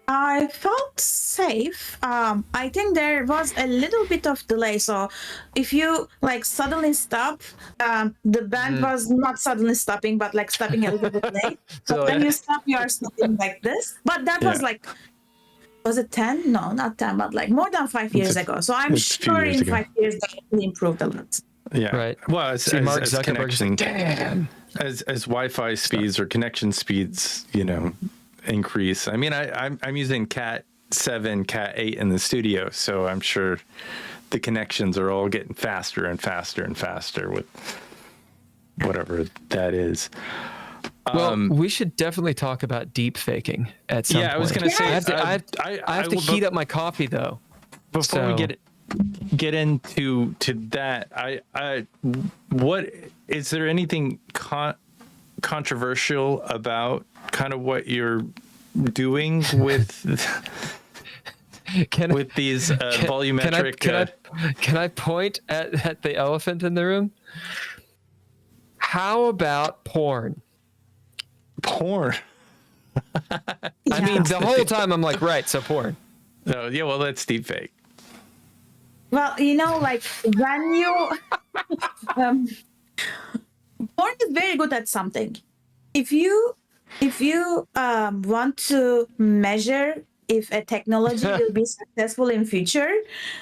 I felt safe. I think there was a little bit of delay. So if you like suddenly stop, the band was not suddenly stopping, but like stopping a little bit late. So, But when you stop, you are stopping like this. But that was Yeah. like, was it 10? No, not 10, but like more than 5 years ago. So I'm it's a few sure years in ago. 5 years they improved a lot. Yeah. Right. Well, as Mark Zuckerberg's connection, like, damn. as Wi-Fi speeds or connection speeds, increase. I mean, I'm using Cat 7, Cat 8 in the studio, so I'm sure the connections are all getting faster and faster and faster with whatever that is. Well, we should definitely talk about deep faking at some point. Yeah, I was going to say, I have to heat up my coffee though. Before we So- get into that, what is there anything controversial about kind of what you're doing with with these volumetric? Can I point at the elephant in the room? How about porn? Porn. I mean, the whole time I'm like, right, so porn. No, yeah, well, that's deepfake. Well, like when you porn is very good at something. If you want to measure if a technology will be successful in future,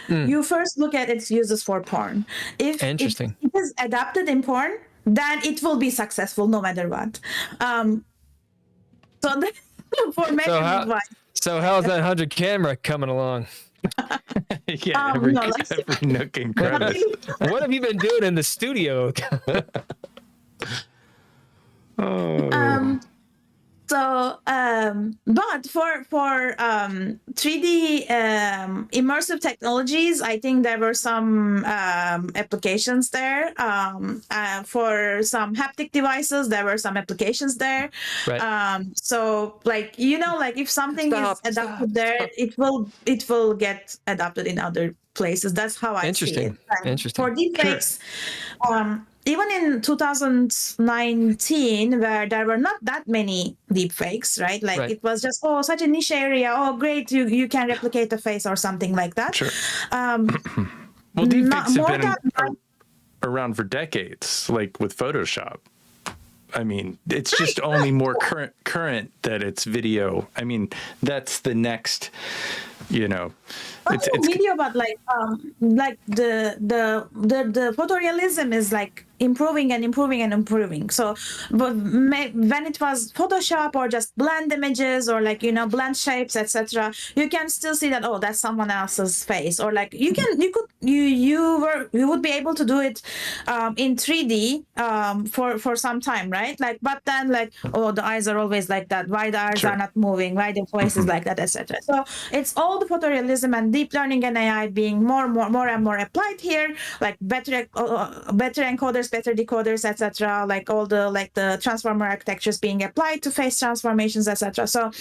you first look at its uses for porn. If Interesting. it is adapted in porn, then it will be successful no matter what. So for measurement wise. So how's that 100 camera coming along? Yeah, every nook and crevice. What have you been doing in the studio? But for 3D immersive technologies, I think there were some applications there. For some haptic devices, there were some applications there. Right. So like if something is adapted there, it will get adapted in other places. That's how I see it. Interesting. For deepfakes, even in 2019, where there were not that many deepfakes, right? Like it was just such a niche area. Oh, great, you can replicate the face or something like that. Sure. Well, deepfakes have been around for decades, like with Photoshop. I mean, it's just only more current that it's video. I mean, that's the next, it's video, but like the photorealism is like improving and improving and improving. So when it was Photoshop or just blend images or like blend shapes, etc., you can still see that that's someone else's face, or like you would be able to do it in 3D for some time, right? Like, but then like the eyes are always like that, why the eyes are not moving, why the voice is like that, etc. So it's all the photorealism and deep learning and AI being more and more applied here, like better encoders, better decoders, etc. Like all the transformer architectures being applied to face transformations, etc. So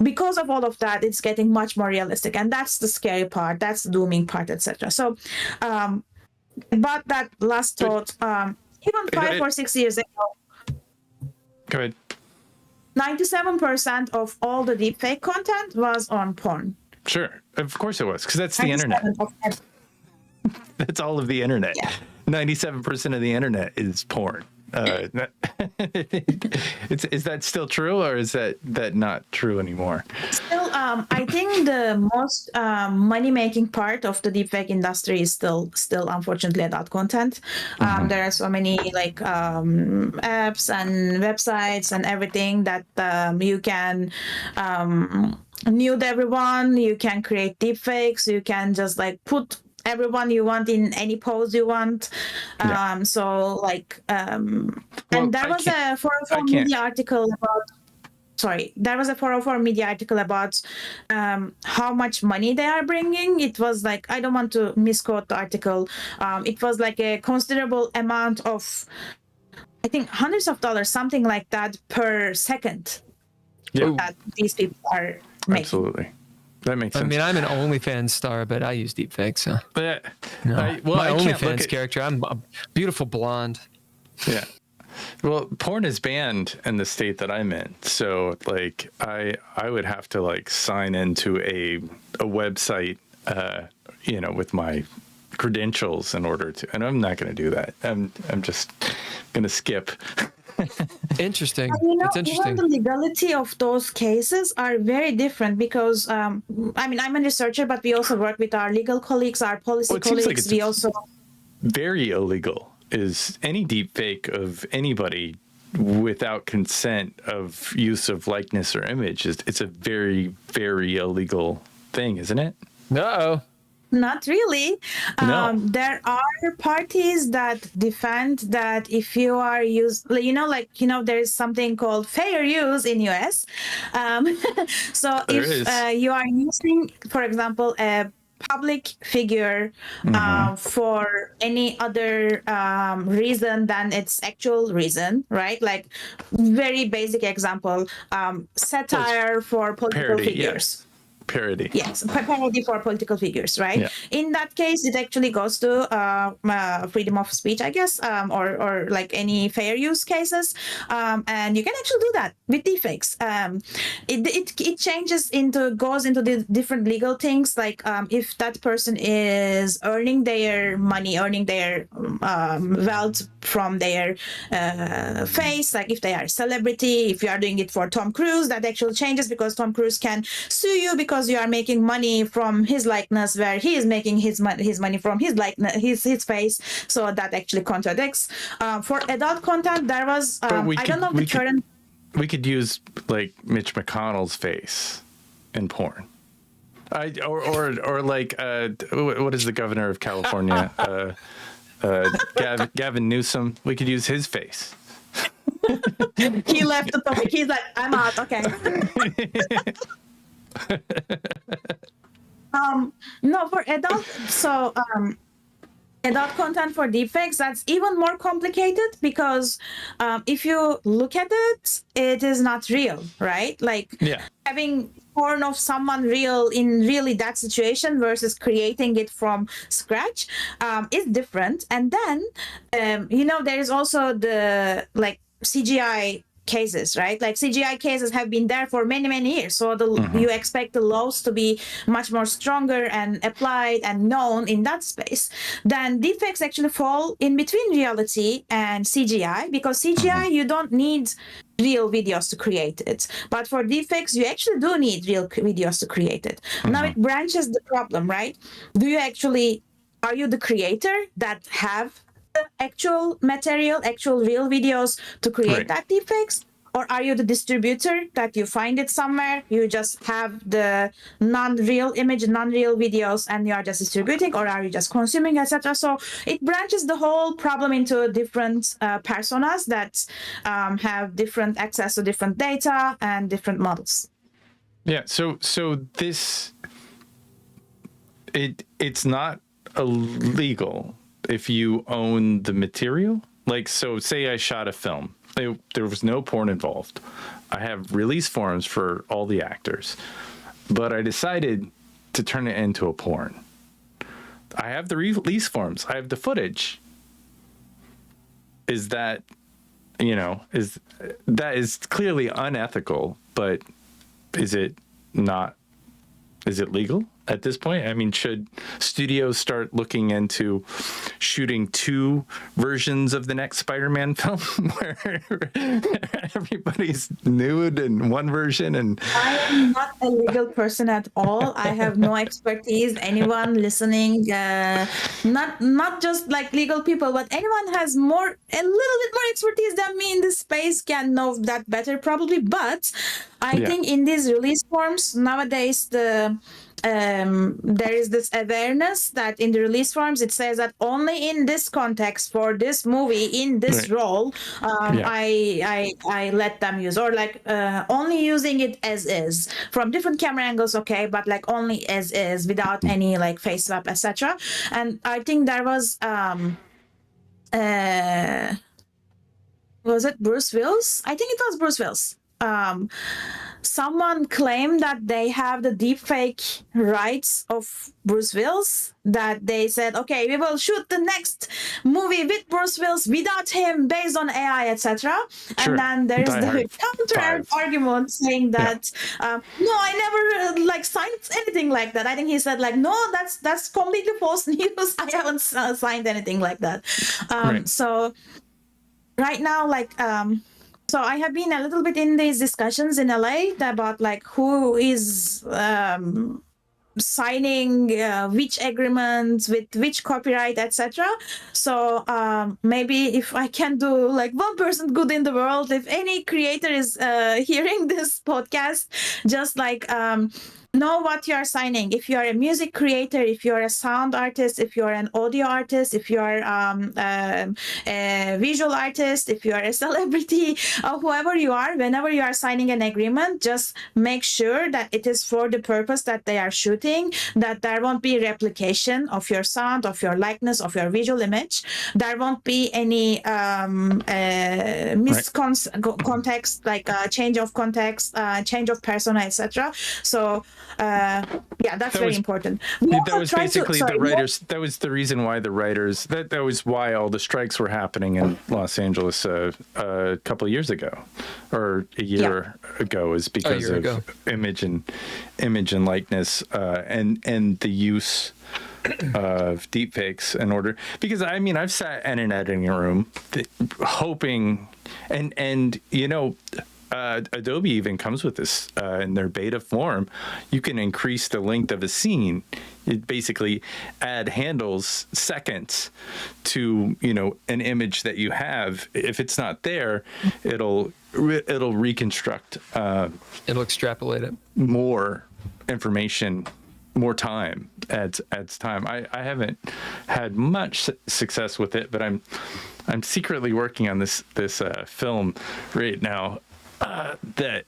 because of all of that, it's getting much more realistic, and that's the scary part, that's the dooming part, etc. So but that last thought, even 5 or 6 years ago, go ahead, 97% of all the deepfake content was on porn. Sure, of course it was, because that's the internet. That's all of the internet. 97% of the internet is porn. Is that still true, or is that not true anymore? Still, I think the most money-making part of the deepfake industry is still unfortunately adult content. There are so many like apps and websites and everything that you can nude everyone. You can create deepfakes. You can just like put everyone you want in any pose you want. So like and there was a 404 media article about how much money they are bringing. It was like, I don't want to misquote the article, it was like a considerable amount of, I think, hundreds of dollars, something like that, per second that these people are making. Absolutely. That makes I sense. mean, I'm an OnlyFans star, but I use deepfakes. So. But No. I My can't look OnlyFans at, character, I'm a beautiful blonde. yeah. Well, porn is banned in the state that I'm in, so like I would have to like sign into a website, with my credentials in order to, and I'm not going to do that. I'm just going to skip. Interesting. Even It's interesting. the legality of those cases are very different because, I'm a researcher, but we also work with our legal colleagues, our policy Well, it seems like colleagues. it's We also very illegal. Is any deep fake of anybody without consent of use of likeness or image? It's a very, very illegal thing, isn't it? Uh-oh. Not really. No. There are parties that defend that if you are there's something called fair use in US. So There if is. you are using, for example, a public figure for any other reason than its actual reason, right? Like very basic example, satire for political Parody, figures. yes. Parody. Yes, parody for political figures, right? Yeah. In that case, it actually goes to freedom of speech, I guess, or like any fair use cases, and you can actually do that with deepfakes. It goes into the different legal things, like if that person is earning their money, earning their wealth from their face, like if they are a celebrity, if you are doing it for Tom Cruise, that actually changes because Tom Cruise can sue you because you are making money from his likeness, where he is making his money from his likeness, his face. So that actually contradicts. For adult content, there was I don't know the current. We could use like Mitch McConnell's face in porn. Or like what is the governor of California? Gavin Newsom. We could use his face. He left the topic. He's like, I'm out. Okay. No, for adult. So adult content for deepfakes, that's even more complicated because if you look at it, it is not real, right? Like having porn of someone real in really that situation versus creating it from scratch is different. And then, there is also the like CGI cases, right? Like CGI cases have been there for many, many years. So you expect the laws to be much more stronger and applied and known in that space. Then deepfakes actually fall in between reality and CGI, because CGI, you don't need real videos to create it. But for deepfakes, you actually do need real videos to create it. Now it branches the problem, right? Are you the creator that have actual material, actual real videos to create that deepfakes? Or are you the distributor that you find it somewhere, you just have the non-real image, non-real videos, and you are just distributing? Or are you just consuming, etc.? So it branches the whole problem into different personas that have different access to different data and different models. Yeah. So this, it's not illegal if you own the material. Like, so say I shot a film. There was no porn involved. I have release forms for all the actors, but I decided to turn it into a porn. I have the release forms. I have the footage. Is that, is clearly unethical, but is it not? Is it legal at this point? I mean, should studios start looking into shooting 2 versions of the next Spider-Man film where everybody's nude in one version? And I am not a legal person at all. I have no expertise. Anyone listening, not just like legal people, but anyone has a little bit more expertise than me in this space can know that better probably. But I think in these release forms nowadays, there is this awareness that in the release forms it says that only in this context for this movie in this role I let them use, or like only using it as is from different camera angles, okay, but like only as is without any like face swap, etc. And I think there was it Bruce Willis? I think it was Bruce Willis. someone claimed that they have the deepfake rights of Bruce Willis, that they said, okay, we will shoot the next movie with Bruce Willis without him based on AI, etc. Sure. And then there is Die the Hard counter 5. argument saying that, no, I never like signed anything like that. I think he said like, no, that's completely false news. I haven't signed anything like that. Right. So right now, like, so I have been a little bit in these discussions in LA about like who is signing which agreements with which copyright, etc. So maybe if I can do like 1% good in the world, if any creator is hearing this podcast, just like know what you are signing. If you are a music creator, if you are a sound artist, if you are an audio artist, if you are a visual artist, if you are a celebrity, or whoever you are, whenever you are signing an agreement, just make sure that it is for the purpose that they are shooting, that there won't be replication of your sound, of your likeness, of your visual image. There won't be any context, like change of context, change of persona, etc. So that's very important. That was basically the writers. That was the reason why the writers. That was why all the strikes were happening in Los Angeles a couple of years ago, or a year ago, is because of image and likeness and the use of deepfakes in order. Because I mean, I've sat in an editing room hoping, and you know. Adobe even comes with this in their beta form. You can increase the length of a scene. It basically add handles seconds to, you know, an image that you have. If it's not there, it'll reconstruct. It'll extrapolate it. More information, more time, adds time. I haven't had much success with it, but I'm secretly working on this film right now. That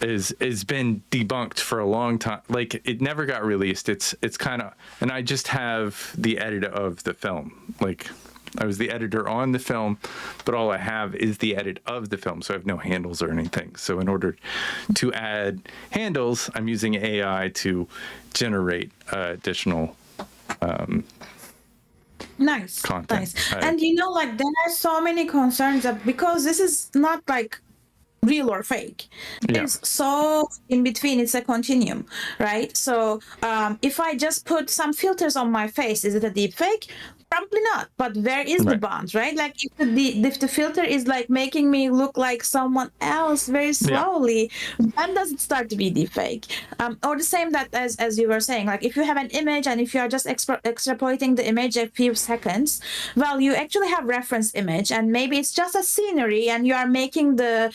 is been debunked for a long time. Like, it never got released. It's kind of, and I just have the edit of the film. Like, I was the editor on the film, but all I have is the edit of the film, so I have no handles or anything. So in order to add handles, I'm using AI to generate additional content. Nice. And you know, like, there are so many concerns that because this is not like real or fake, it's so in between, it's a continuum, right? So if I just put some filters on my face, is it a deep fake? Probably not, but where is the bond, right? Like if the filter is like making me look like someone else very slowly, when does it start to be deepfake? Or the same that as you were saying, like if you have an image and if you are just extrapolating the image a few seconds, well, you actually have reference image and maybe it's just a scenery and you are making the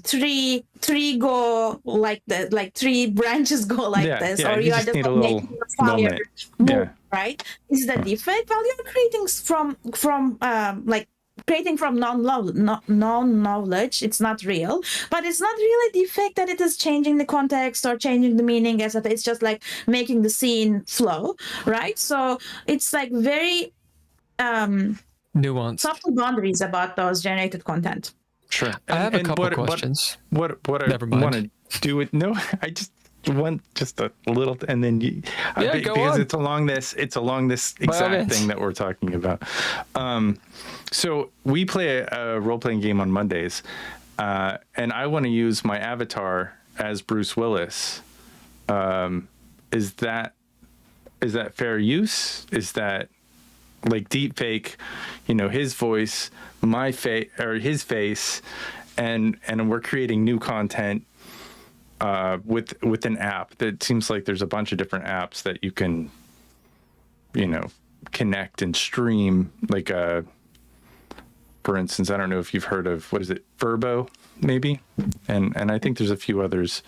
three go like the like three branches go like this, or you are just like making the fire move, right? Is that deepfake? Well, you're creating from creating from non-knowledge. It's not real, but it's not really deepfake that it is changing the context or changing the meaning, as it's just like making the scene flow, right? So it's like very nuanced, subtle boundaries about those generated content. Sure. I have a couple questions. What I want to do with I just want just a little, and then because on. It's along this exact thing that we're talking about. So we play a role-playing game on Mondays, and I want to use my avatar as Bruce Willis. Is that fair use? Is that like deepfake, you know, his voice, my face, or his face, and we're creating new content with an app that seems like there's a bunch of different apps that you can, you know, connect and stream. Like, for instance, I don't know if you've heard of, what is it, Verbo, maybe, and I think there's a few others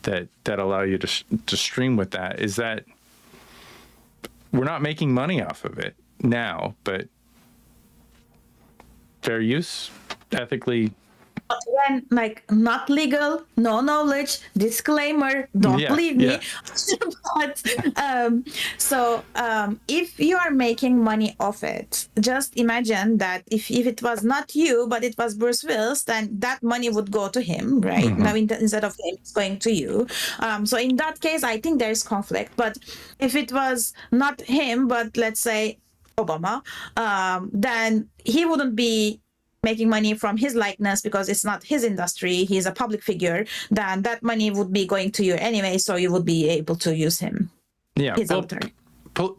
that allow you to stream with that. Is that we're not making money off of it now, but fair use, ethically. again, like not legal, no knowledge, disclaimer, don't believe me. But if you are making money off it, just imagine that if it was not you, but it was Bruce Willis, then that money would go to him, right? Now, instead of him, it's going to you. So in that case, I think there's conflict. But if it was not him, but let's say Obama, then he wouldn't be making money from his likeness because it's not his industry. He's a public figure. Then that money would be going to you anyway, so you would be able to use him. Yeah,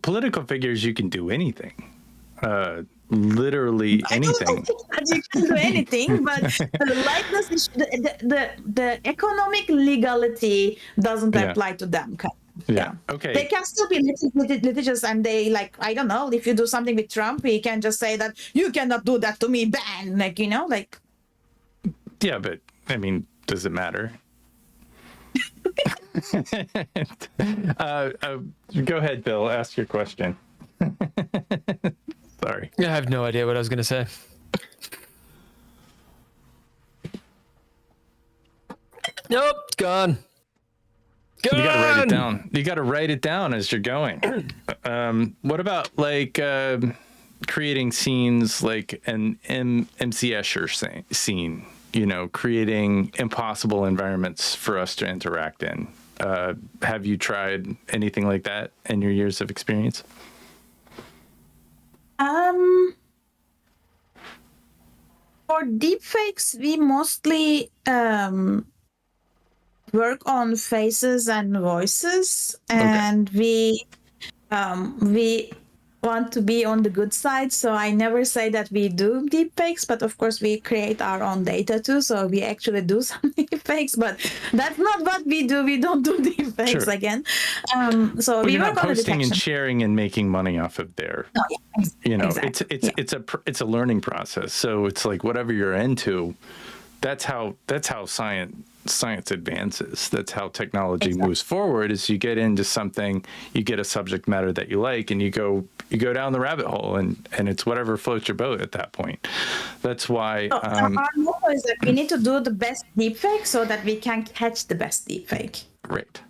political figures, you can do anything. Literally anything. You can do anything, but the likeness is the economic legality doesn't apply to them. Yeah. Okay. They can still be litigious, and they, like, I don't know, if you do something with Trump, he can just say that you cannot do that to me, ban, like, you know, like. Yeah, but I mean, does it matter? Go ahead, Bill. Ask your question. Sorry. Yeah, I have no idea what I was going to say. Nope, it's gone. You gotta write it down. You gotta write it down as you're going. What about like creating scenes like an MC Escher scene? You know, creating impossible environments for us to interact in. Have you tried anything like that in your years of experience? For deepfakes, we mostly work on faces and voices, and we want to be on the good side, so I never say that we do deepfakes, but of course we create our own data too, so we actually do some deepfakes, but that's not what we do. We don't do deepfakes again. So we you're work not on the posting detection. And sharing and making money off of there. You know, exactly. it's a learning process. So it's like whatever you're into, that's how science advances. That's how technology moves forward. Is you get into something, you get a subject matter that you like, and you go down the rabbit hole, and it's whatever floats your boat at that point. That's why our motto is that we need to do the best deepfake so that we can catch the best deepfake. Great.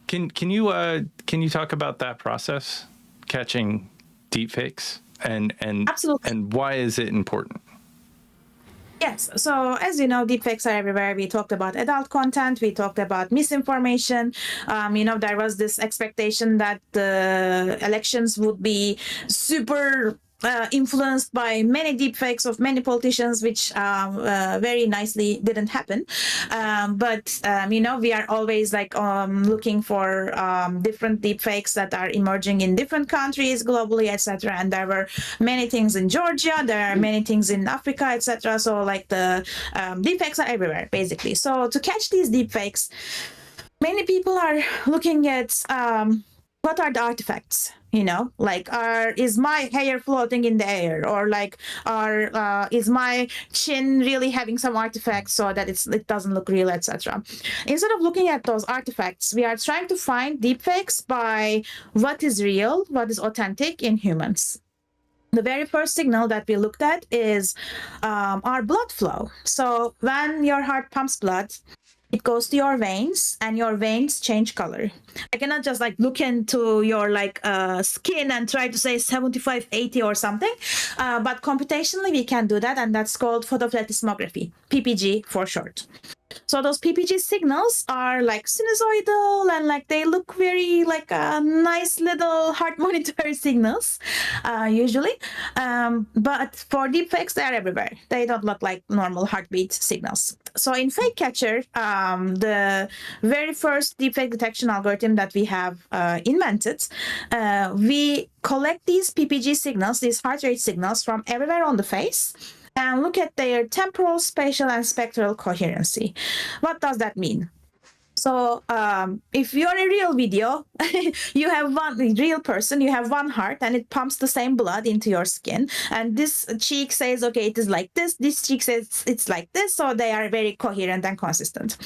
Can you talk about that process, catching deepfakes, and Absolutely. and why is it important? Yes. So as you know, deepfakes are everywhere. We talked about adult content. We talked about misinformation. There was this expectation that the elections would be super influenced by many deepfakes of many politicians, which very nicely didn't happen. But we are always looking for different deepfakes that are emerging in different countries globally, etc. And there were many things in Georgia. There are many things in Africa, etc. So the deepfakes are everywhere, basically. So to catch these deepfakes, many people are looking at what are the artifacts. Is my hair floating in the air, or is my chin really having some artifacts so that it doesn't look real, etc. Instead of looking at those artifacts, we are trying to find deepfakes by what is real, what is authentic in humans. The very first signal that we looked at is our blood flow. So when your heart pumps blood, it goes to your veins, and your veins change color. I cannot just look into your skin and try to say 75, 80 or something. But computationally, we can do that, and that's called photoplethysmography, PPG for short. So those PPG signals are sinusoidal, and they look very nice little heart monitor signals, usually. But for deepfakes, they're everywhere. They don't look like normal heartbeat signals. So in Fake Catcher, the very first deepfake detection algorithm that we have invented, we collect these PPG signals, these heart rate signals from everywhere on the face, and look at their temporal, spatial, and spectral coherency. What does that mean? So if you're a real video, you have one real person, you have one heart, and it pumps the same blood into your skin. And this cheek says, okay, it is like this. This cheek says it's like this. So they are very coherent and consistent.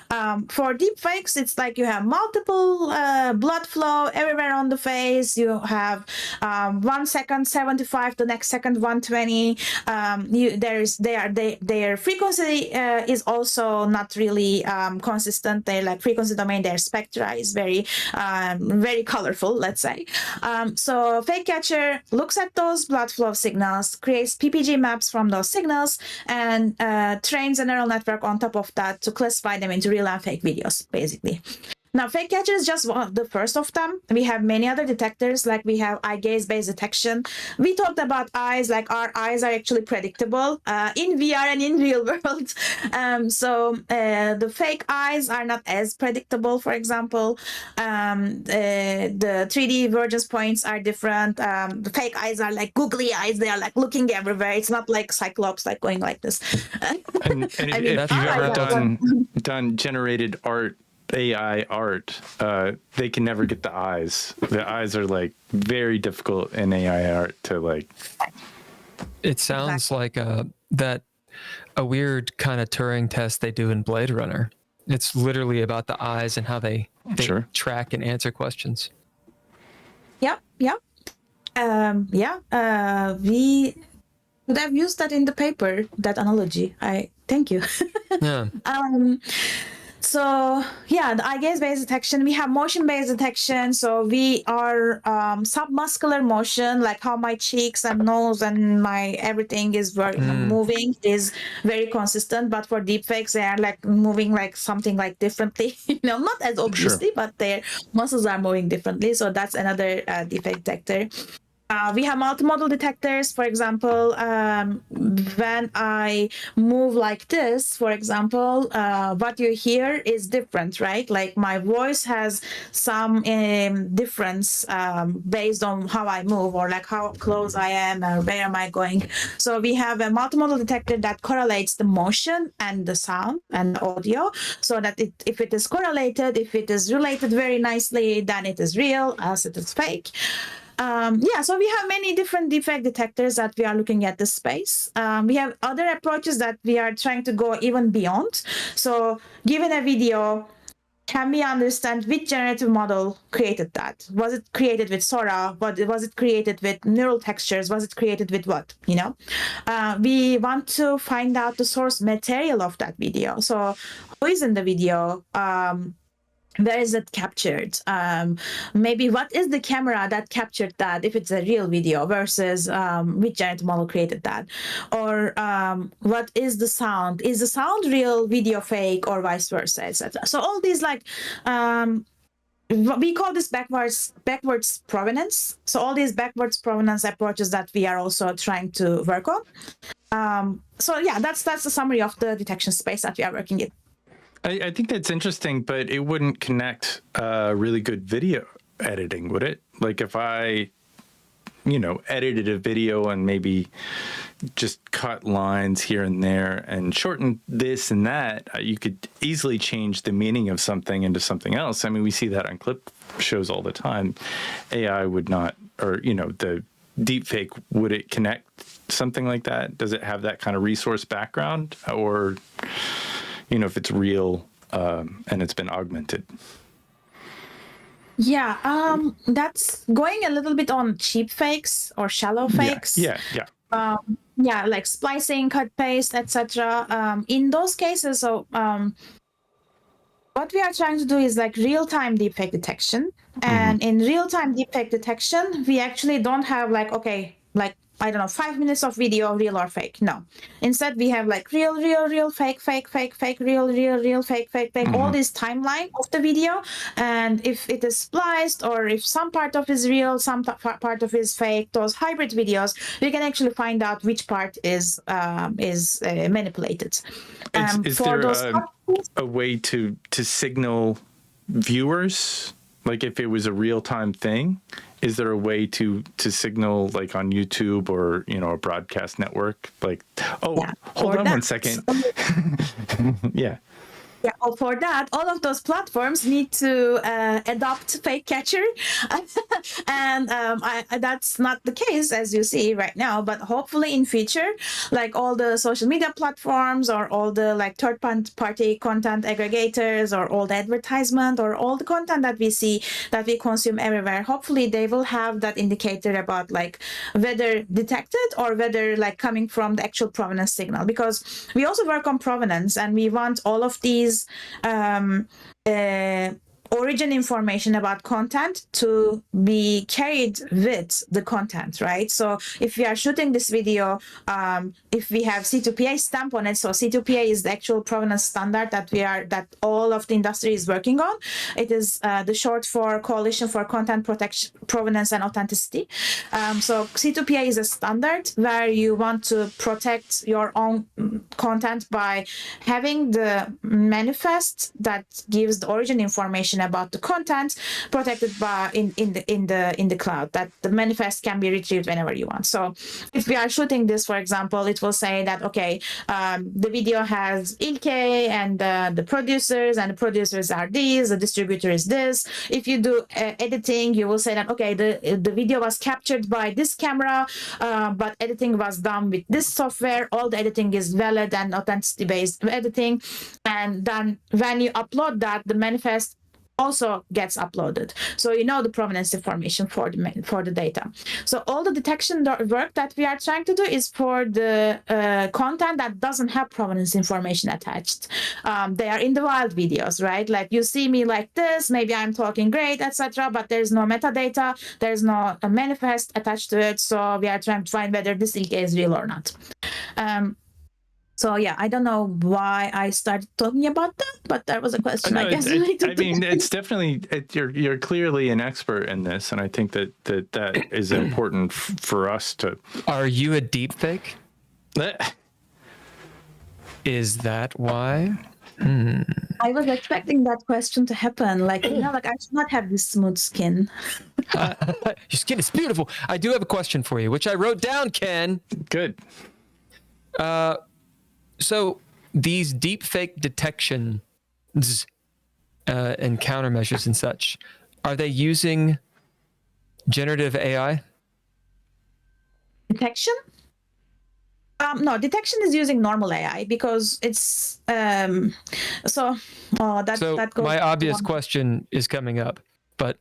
For deepfakes, it's like you have multiple blood flow everywhere on the face. You have 1 second 75, the next second 120. Their frequency is also not really consistent. They're like frequency domain. Their spectra is very colorful, let's say. So fake catcher looks at those blood flow signals, creates PPG maps from those signals, and trains a neural network on top of that to classify them into real and fake videos, basically. Now, fake catcher is just one of the first of them. We have many other detectors, like we have eye gaze-based detection. We talked about eyes, like our eyes are actually predictable in VR and in real world. So the fake eyes are not as predictable, for example. The 3D divergence points are different. The fake eyes are like googly eyes. They are like looking everywhere. It's not like Cyclops, like going like this. And if you've ever done generated art, AI art, they can never get the eyes. The eyes are like very difficult in AI art to like. It sounds like a weird kind of Turing test they do in Blade Runner. It's literally about the eyes and how they Sure. track and answer questions. Yeah. We would have used that in the paper, that analogy. I thank you. Yeah. So yeah, the eye gaze-based detection. We have motion-based detection. So we are submuscular motion, like how my cheeks and nose and my everything is moving is very consistent. But for deepfakes, they are like moving like something like differently. Not as obviously, but their muscles are moving differently. So that's another deepfake detector. We have multimodal detectors. For example, when I move like this, for example, what you hear is different, right? Like my voice has some difference based on how I move or like how close I am or where am I going. So we have a multimodal detector that correlates the motion and the sound and the audio, so that if it is correlated, if it is related very nicely, then it is real, else it is fake. So we have many different deepfake detectors that we are looking at this space. We have other approaches that we are trying to go even beyond. So given a video, can we understand which generative model created that? Was it created with Sora? Was it created with neural textures? Was it created with what? We want to find out the source material of that video. So who is in the video? Where is it captured? Maybe what is the camera that captured that, if it's a real video, versus which generative model created that? Or what is the sound? Is the sound real, video fake, or vice versa, etc. So all these we call this backwards provenance. So all these backwards provenance approaches that we are also trying to work on. That's the summary of the detection space that we are working in. I think that's interesting, but it wouldn't connect really good video editing, would it? Like if I, edited a video and maybe just cut lines here and there and shorten this and that, you could easily change the meaning of something into something else. I mean, we see that on clip shows all the time. AI would not, or, the deepfake, would it connect something like that? Does it have that kind of resource background, or if it's real and it's been augmented? Yeah, that's going a little bit on cheap fakes or shallow fakes. Yeah. Like splicing, cut, paste, etc. In those cases, what we are trying to do is like real-time deepfake detection. And in real-time deepfake detection, we actually don't have 5 minutes of video, real or fake. No. Instead, we have like real, fake, real, fake. All this timeline of the video. And if it is spliced, or if some part of it is real, some part of it is fake, those hybrid videos, we can actually find out which part is manipulated. Is there a way to signal viewers? Like if it was a real-time thing, is there a way to signal like on YouTube or, a broadcast network? Like, hold on 1 second. Yeah. Yeah, for that, all of those platforms need to adopt fake catcher, and that's not the case as you see right now. But hopefully in future, like all the social media platforms or all the like third-party content aggregators or all the advertisement or all the content that we see that we consume everywhere, hopefully they will have that indicator about like whether detected or whether like coming from the actual provenance signal. Because we also work on provenance and we want all of these origin information about content to be carried with the content, right? So if we are shooting this video, if we have C2PA stamp on it, so C2PA is the actual provenance standard that all of the industry is working on. It is the short for Coalition for Content Protection, Provenance and Authenticity. So C2PA is a standard where you want to protect your own content by having the manifest that gives the origin information about the content protected by in the cloud, that the manifest can be retrieved whenever you want. So if we are shooting this, for example, it will say that okay, the video has Ilke and the producers, and the producers are these, the distributor is this. If you do editing, you will say that okay, the video was captured by this camera, but editing was done with this software. All the editing is valid and authenticity based editing, and then when you upload that, the manifest also gets uploaded, so you know the provenance information for the data. So all the detection work that we are trying to do is for the content that doesn't have provenance information attached. They are in the wild videos, right? Like you see me like this, maybe I'm talking great, etc., but there's no metadata, there's no manifest attached to it. So we are trying to find whether this Ilke is real or not. So yeah, I don't know why I started talking about that, but that was a question. No, I guess. I mean, it's definitely you're clearly an expert in this, and I think that is important for us to. Are you a deepfake? Is that why? I was expecting that question to happen. Like, like I should not have this smooth skin. Your skin is beautiful. I do have a question for you, which I wrote down, Ken. Good. So these deepfake detections and countermeasures and such, are they using generative AI? Detection? No, detection is using normal AI because it's that goes. My obvious question is coming up, but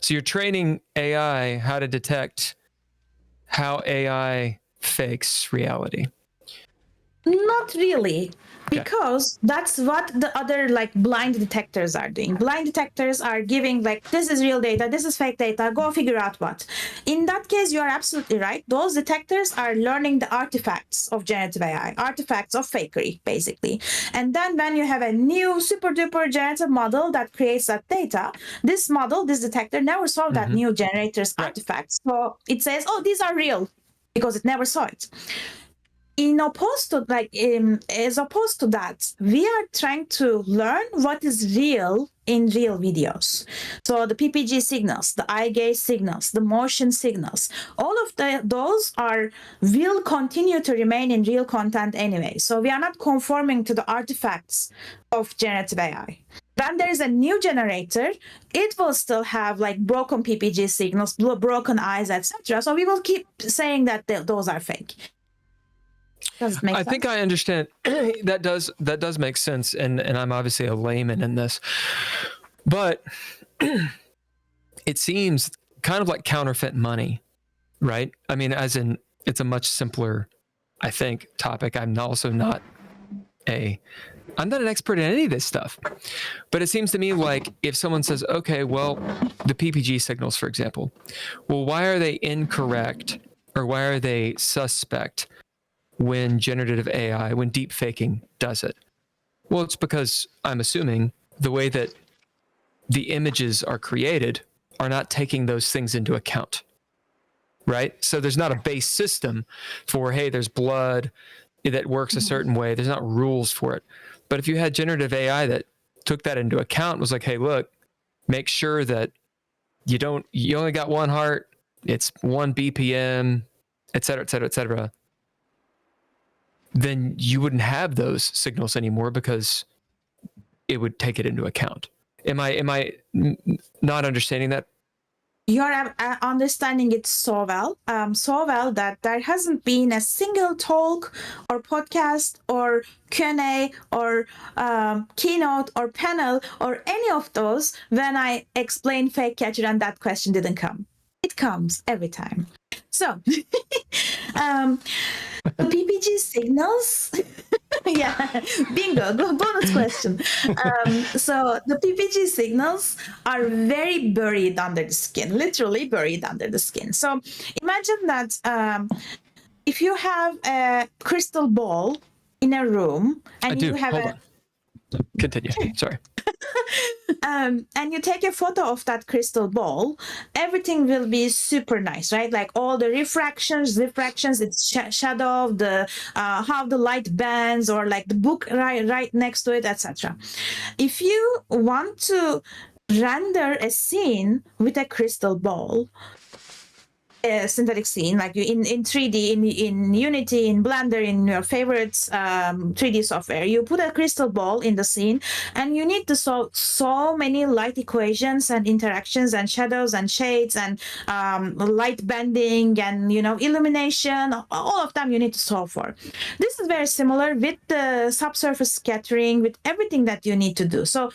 so you're training AI how to detect how AI fakes reality. Not really, because that's what the other like blind detectors are doing. Blind detectors are giving like, this is real data, this is fake data, go figure out what. In that case, you are absolutely right. Those detectors are learning the artifacts of generative AI, artifacts of fakery, basically. And then when you have a new super duper generative model that creates that data, this model, this detector never saw that new generator's artifacts. So it says, oh, these are real, because it never saw it. As opposed to that, we are trying to learn what is real in real videos. So the PPG signals, the eye gaze signals, the motion signals, all of those will continue to remain in real content anyway. So we are not conforming to the artifacts of generative AI. When there is a new generator, it will still have like broken PPG signals, broken eyes, etc. So we will keep saying that those are fake. I think I understand. That does make sense, and I'm obviously a layman in this, but it seems kind of like counterfeit money, right? I mean, as in, it's a much simpler, I think, topic. I'm also not an expert in any of this stuff, but it seems to me like if someone says, okay, well, the PPG signals, for example, well, why are they incorrect, or why are they suspect when generative AI, when deep faking does it? Well, it's because I'm assuming the way that the images are created are not taking those things into account, right? So there's not a base system for, hey, there's blood that works a certain way. There's not rules for it. But if you had generative AI that took that into account and was like, hey, look, make sure that you only got one heart, it's 1 BPM, et cetera, et cetera, et cetera, then you wouldn't have those signals anymore, because it would take it into account. Am I not understanding that? You're understanding it so well that there hasn't been a single talk or podcast or Q&A or keynote or panel or any of those when I explain fake catcher and that question didn't come. It comes every time. So the PPG signals, yeah, bingo, bonus question. So the PPG signals are very buried under the skin, literally buried under the skin. So imagine that if you have a crystal ball in a room and you have Continue. Sorry. And you take a photo of that crystal ball, everything will be super nice, right? Like all the refractions, it's shadow, the how the light bends, or like the book right next to it, etc. If you want to render a scene with a crystal ball, a synthetic scene, like you in 3D, in Unity, in Blender, in your favorite 3D software, you put a crystal ball in the scene, and you need to solve so many light equations and interactions and shadows and shades and light bending and illumination. All of them you need to solve for. This is very similar with the subsurface scattering, with everything that you need to do. So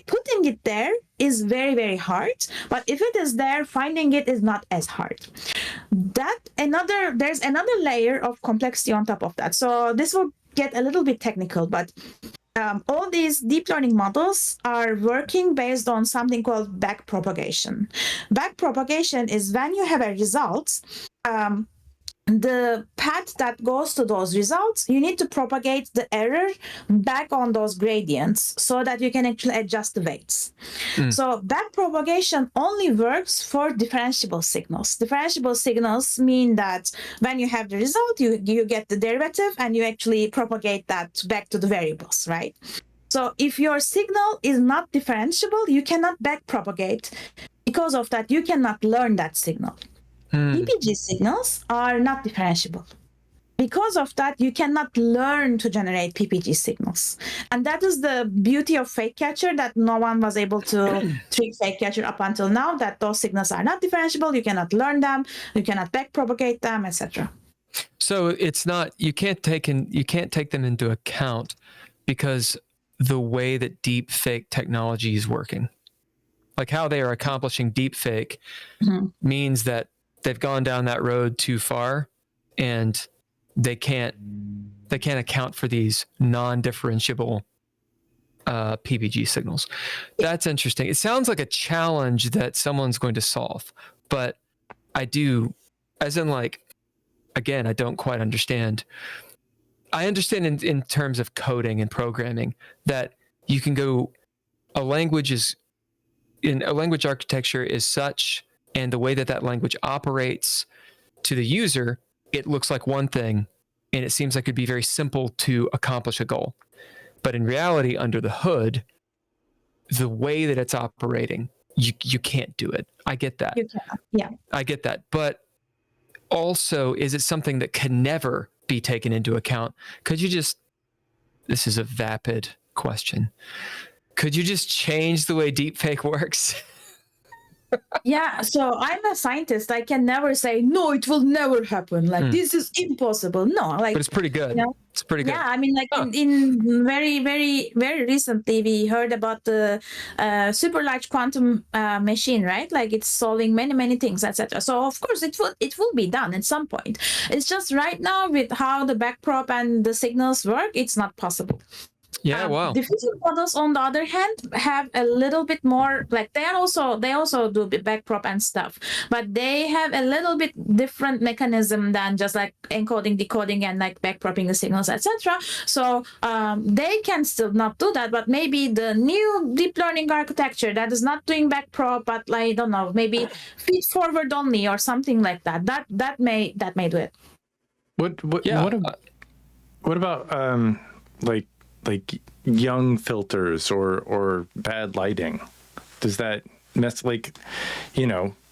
putting it there is very, very hard, but if it is there, finding it is not as hard. There's another layer of complexity on top of that. So this will get a little bit technical, but all these deep learning models are working based on something called backpropagation. Backpropagation is when you have a result, the path that goes to those results, you need to propagate the error back on those gradients so that you can actually adjust the weights. So backpropagation only works for differentiable signals. Differentiable signals mean that when you have the result, you get the derivative and you actually propagate that back to the variables, right? So if your signal is not differentiable, you cannot backpropagate. Because of that, you cannot learn that signal. PPG signals are not differentiable. Because of that, you cannot learn to generate PPG signals. And that is the beauty of fake catcher, that no one was able to trick fake catcher up until now, that those signals are not differentiable, you cannot learn them, you cannot backpropagate them, etc. So it's not, you can't take them into account because the way that deepfake technology is working, like how they are accomplishing deepfake, means that they've gone down that road too far, and they can't account for these non-differentiable PPG signals. That's interesting. It sounds like a challenge that someone's going to solve, but I do, as in like, again, I don't quite understand. I understand in terms of coding and programming that you can go, a language architecture is such, and the way that language operates to the user, it looks like one thing, and it seems like it'd be very simple to accomplish a goal. But in reality, under the hood, the way that it's operating, you can't do it. I get that. You cannot. Yeah. I get that. But also, is it something that can never be taken into account? This is a vapid question. Could you just change the way deepfake works? Yeah, so I'm a scientist. I can never say, no, it will never happen. Like, this is impossible. No, like. But it's pretty good. It's pretty good. Yeah, I mean, like in very, very, very recently, we heard about the super large quantum machine, right? Like it's solving many, many things, etc. So of course, it will be done at some point. It's just right now with how the backprop and the signals work, it's not possible. Yeah, wow. Diffusion models, on the other hand, have a little bit more, like they also do backprop and stuff, but they have a little bit different mechanism than just like encoding, decoding, and like backpropping the signals, etc. So they can still not do that, but maybe the new deep learning architecture that is not doing backprop, but like, I don't know, maybe feed forward only or something like that. That may do it. What about like young filters or bad lighting? Does that mess, like,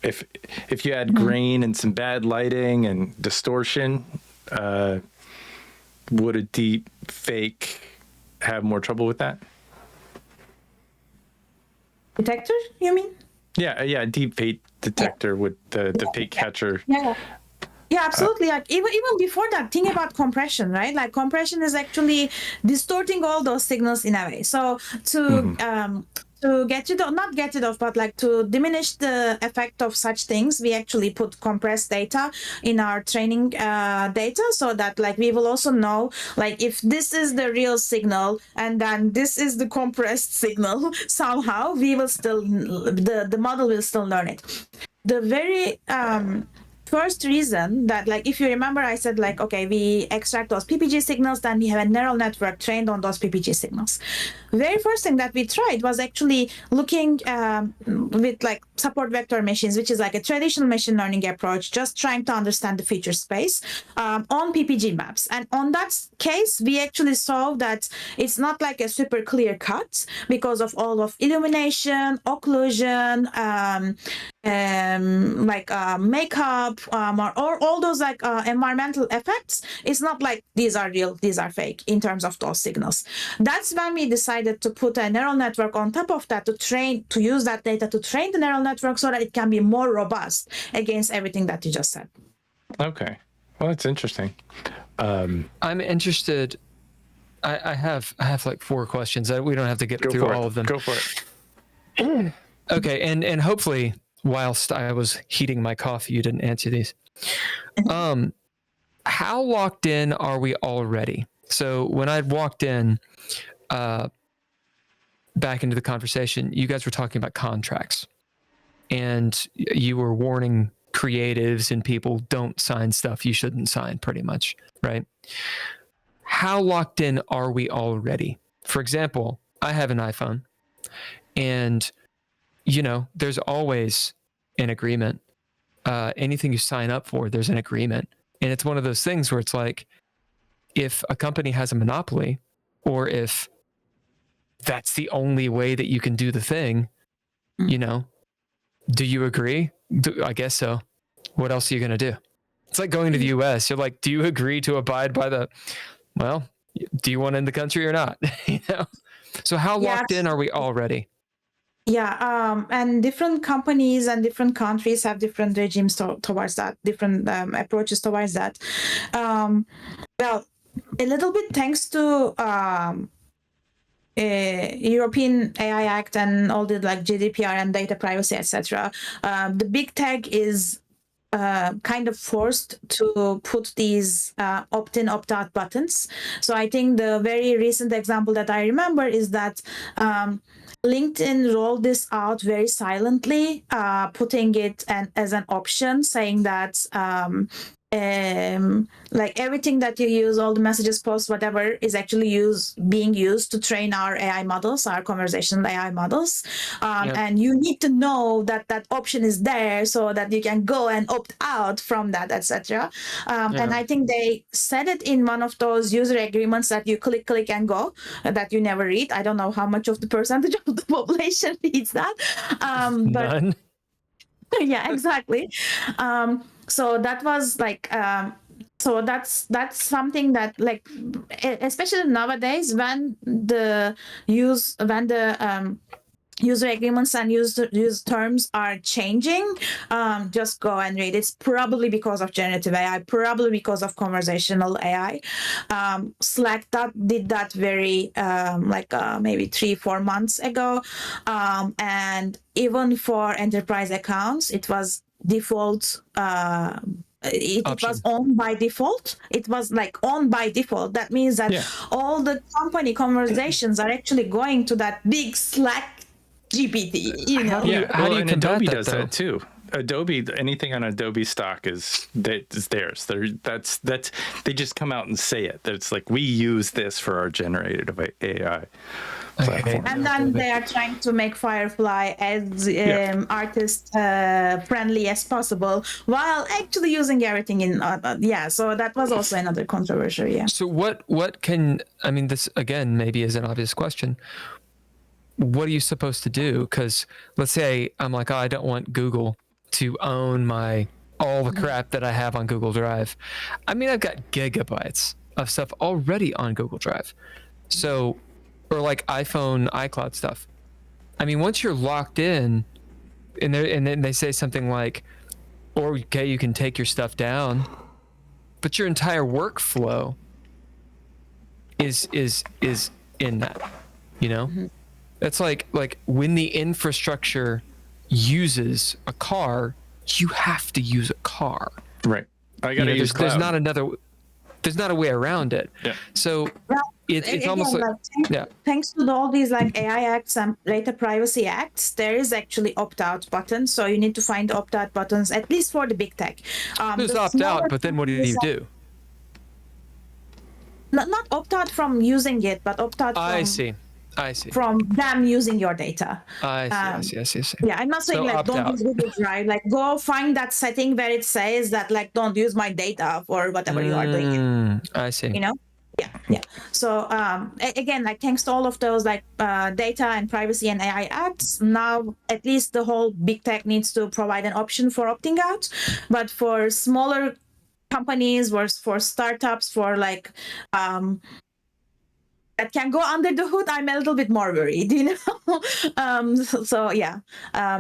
if you had grain and some bad lighting and distortion, would a deep fake have more trouble with that? detector, you mean? Yeah, deep fake detector with the fake catcher. Yeah, absolutely. Like even before that, think about compression, right? Like compression is actually distorting all those signals in a way. So to get rid of, not get rid of, but like to diminish the effect of such things, we actually put compressed data in our training data, so that like we will also know like if this is the real signal and then this is the compressed signal, somehow we will still the model will still learn it. The very first reason that, like, if you remember, I said like, okay, we extract those PPG signals, then we have a neural network trained on those PPG signals. Very first thing that we tried was actually looking with like support vector machines, which is like a traditional machine learning approach, just trying to understand the feature space on PPG maps. And on that case, we actually saw that it's not like a super clear cut because of all of illumination, occlusion, makeup, or all those like environmental effects. It's not like these are real, these are fake in terms of those signals. That's when we decided to put a neural network on top of that to use that data to train the neural network so that it can be more robust against everything that you just said. Okay, well, that's interesting. I'm interested. I have like 4 questions. We don't have to get through all of them. Go for it. Okay, and hopefully, whilst I was heating my coffee, you didn't answer these. How locked in are we already? So when I walked in back into the conversation, you guys were talking about contracts, and you were warning creatives and people, don't sign stuff you shouldn't sign, pretty much, right? How locked in are we already? For example, I have an iPhone, and there's always an agreement. Anything you sign up for, there's an agreement. And it's one of those things where it's like, if a company has a monopoly, or if that's the only way that you can do the thing, do you agree? I guess so. What else are you going to do? It's like going to the US. You're like, do you agree to abide by do you want in the country or not? So how locked in are we already? Yeah, and different companies and different countries have different regimes towards that, different approaches towards that. Well, a little bit thanks to European AI Act and all the like GDPR and data privacy, etc. The big tech is kind of forced to put these opt-in, opt-out buttons. So I think the very recent example that I remember is that LinkedIn rolled this out very silently, putting it as an option, saying that like everything that you use, all the messages, posts, whatever, is actually being used to train our AI models, our conversational AI models. And you need to know that option is there so that you can go and opt out from that, etc. And I think they said it in one of those user agreements that you click and go, that you never read. I don't know how much of the percentage of the population reads that. But none. Yeah, exactly. So that was like so that's something that, like, especially nowadays when the user agreements and use terms are changing, just go and read. It's probably because of generative AI, probably because of conversational AI. Slack did that very maybe 3-4 months ago, and even for enterprise accounts, it was default. It was on by default. It was like on by default. That means that all the company conversations are actually going to that big Slack GPT. How do you and Adobe does though? that too. Adobe, anything on Adobe stock is theirs. They just come out and say it. That it's like, we use this for our generative AI. Platform. And then they are trying to make Firefly as artist friendly as possible, while actually using everything in so that was also another controversial. So what can, I mean, this again maybe is an obvious question, what are you supposed to do? Because let's say I'm like, I don't want Google to own all the crap that I have on Google Drive. I mean, I've got gigabytes of stuff already on Google Drive. So, or like iPhone, iCloud stuff. I mean, once you're locked in, and then they say something like, or okay, you can take your stuff down, but your entire workflow is in that, you know? Mm-hmm. It's like when the infrastructure uses a car, you have to use a car. Right. I got to use cloud. There's not a way around it. Yeah. So Well, it's again, almost like thanks to all these like AI acts and data privacy acts, there is actually opt-out buttons. So you need to find opt-out buttons, at least for the big tech. there's opt-out, but then what do you do? Not opt-out from using it, but opt-out from... I see. From them using your data. I see. Yeah, I'm not saying So like don't opt-out. use Google Drive. Like go find that setting where it says that like don't use my data for whatever you are doing. I see. You know? Yeah. So again, like thanks to all of those like data and privacy and AI acts, now at least the whole big tech needs to provide an option for opting out. But for smaller companies, for startups, for like that can go under the hood, I'm a little bit more worried, you know. So yeah,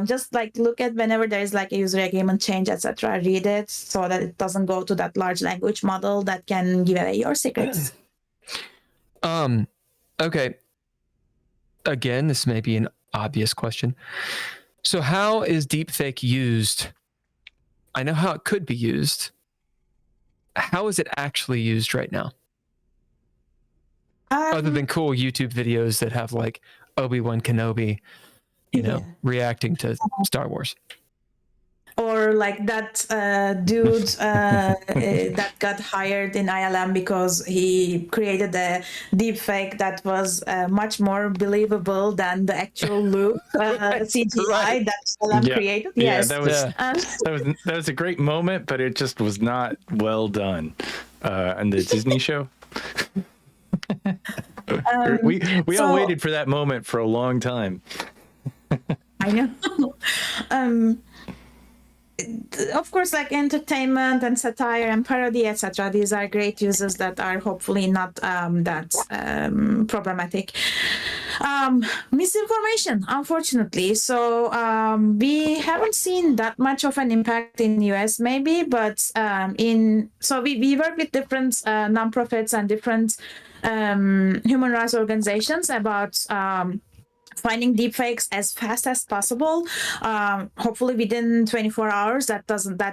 just like look at whenever there is like a user agreement change, etc. Read it so that it doesn't go to that large language model that can give away your secrets. Okay. Again, this may be an obvious question. So how is deepfake used? I know how it could be used. How is it actually used right now? Other than cool YouTube videos that have like Obi-Wan Kenobi, you know, reacting to Star Wars. Or like that dude that got hired in ILM because he created a deepfake that was much more believable than the actual Luke CGI that ILM created. Yes, that was a great moment, but it just was not well done. And the Disney show. We all waited for that moment for a long time. I know. Of course, like entertainment and satire and parody, etc. These are great uses that are hopefully not that problematic. Misinformation, unfortunately. So we haven't seen that much of an impact in the US, maybe, but we work with different nonprofits and different human rights organizations about finding deepfakes as fast as possible, hopefully within 24 hours that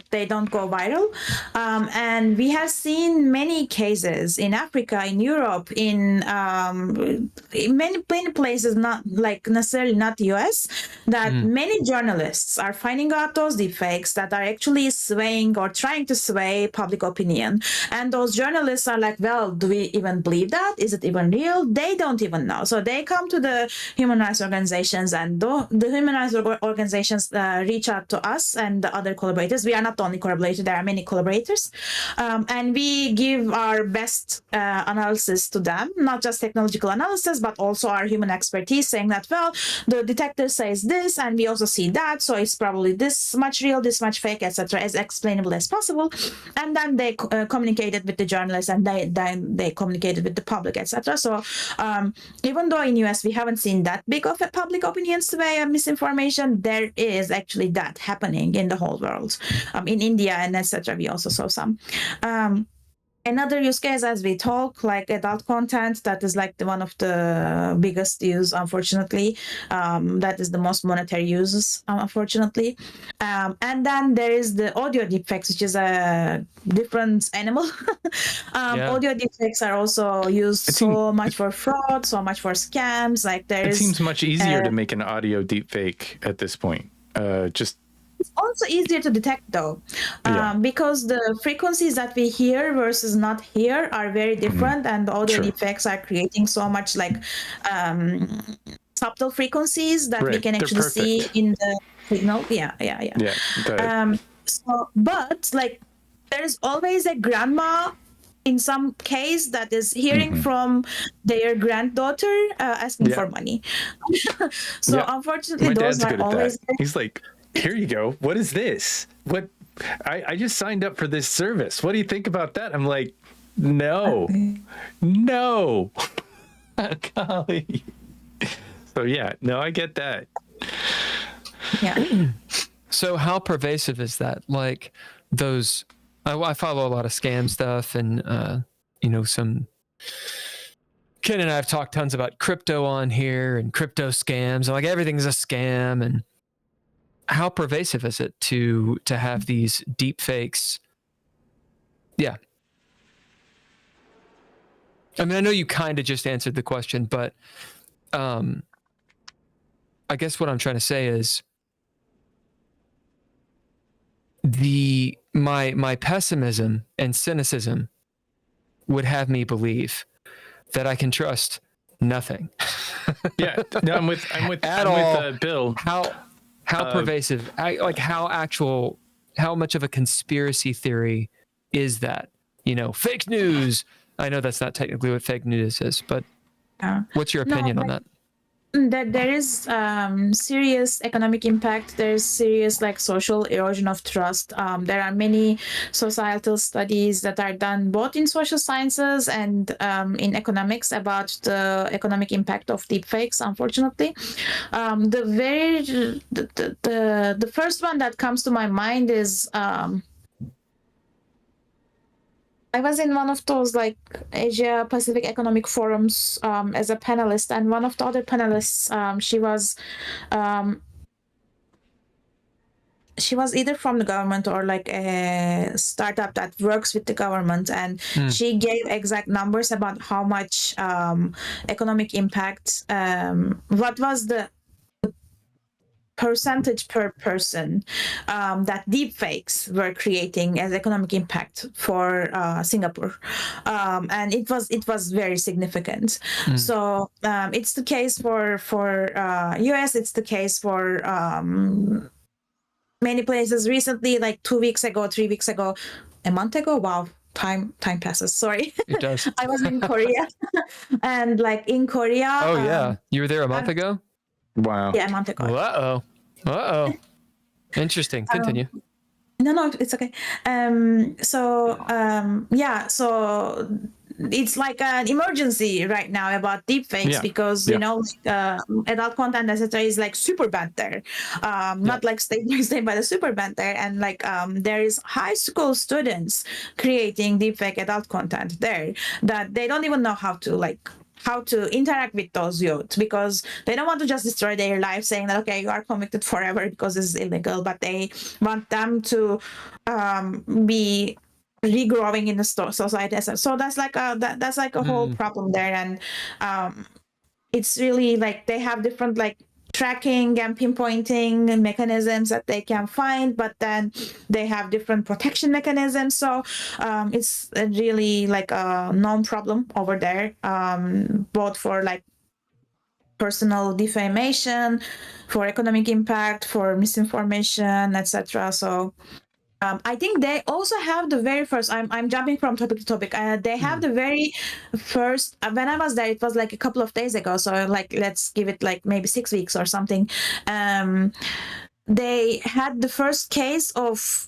they don't go viral. And we have seen many cases in Africa, in Europe, in many places, not like necessarily not the US, that many journalists are finding out those deepfakes that are actually swaying or trying to sway public opinion. And those journalists are like, well, do we even believe that? Is it even real? They don't even know. So they come to the human rights organizations, and the human rights organizations reach out to us and the other collaborators. We are not the only collaborator, there are many collaborators, and we give our best analysis to them, not just technological analysis but also our human expertise, saying that, well, the detector says this and we also see that, so it's probably this much real, this much fake, etc., as explainable as possible. And then they communicated with the journalists, and they communicated with the public, etc. So even though in US we haven't seen that big of a public opinion sway and misinformation, there is actually that happening in the whole world. In India and etc. we also saw some. Another use case, as we talk, like adult content, that is like one of the biggest use, unfortunately. That is the most monetary uses, unfortunately. And then there is the audio deepfakes, which is a different animal. Audio deepfakes are also used much for fraud, so much for scams. It seems much easier to make an audio deepfake at this point. It's also easier to detect, though, because the frequencies that we hear versus not hear are very different, and the audio deepfakes are creating so much subtle frequencies that we can actually see in the signal. But there's always a grandma in some case that is hearing from their granddaughter asking for money. Unfortunately, those are always. He's like, here you go. What is this? What? I just signed up for this service. What do you think about that? I'm like, no. Golly. So yeah, no, I get that. Yeah. So how pervasive is that? Like those, I follow a lot of scam stuff, and some. Ken and I have talked tons about crypto on here and crypto scams, and like everything's a scam. And how pervasive is it to have these deep fakes? Yeah. I mean, I know you kind of just answered the question, but I guess what I'm trying to say is my pessimism and cynicism would have me believe that I can trust nothing. Yeah, no, I'm with Bill. How pervasive, how much of a conspiracy theory is that? Fake news. I know that's not technically what fake news is, but what's your opinion on that? That there is serious economic impact. There's serious social erosion of trust. There are many societal studies that are done both in social sciences and in economics about the economic impact of deepfakes. Unfortunately, the first one that comes to my mind is. I was in one of those Asia Pacific Economic Forums as a panelist, and one of the other panelists, she was either from the government or a startup that works with the government, and she gave exact numbers about how much economic impact. What was the percentage per person that deepfakes were creating as economic impact for Singapore, and it was very significant. So it's the case for US. It's the case for many places. Recently, 2 weeks ago, 3 weeks ago, a month ago. Wow. Time passes. Sorry. It does. I was in Korea, and in Korea. Oh yeah, you were there a month ago. Wow. Yeah, a month ago. Uh-oh. Interesting. Continue. No, it's okay. So it's like an emergency right now about deepfakes because adult content, etc., is super banned there. Not state by state, but super banned there, and there is high school students creating deepfake adult content there that they don't even know how to interact with those youth, because they don't want to just destroy their life saying that, okay, you are convicted forever because this is illegal, but they want them to be regrowing in the society. So that's a whole problem there. And it's really they have different tracking and pinpointing mechanisms that they can find, but then they have different protection mechanisms. So it's really a known problem over there, both for personal defamation, for economic impact, for misinformation, etc. So I think they also have the very first. I'm jumping from topic to topic. They have the very first. When I was there, it was a couple of days ago. So let's give it maybe 6 weeks or something. They had the first case of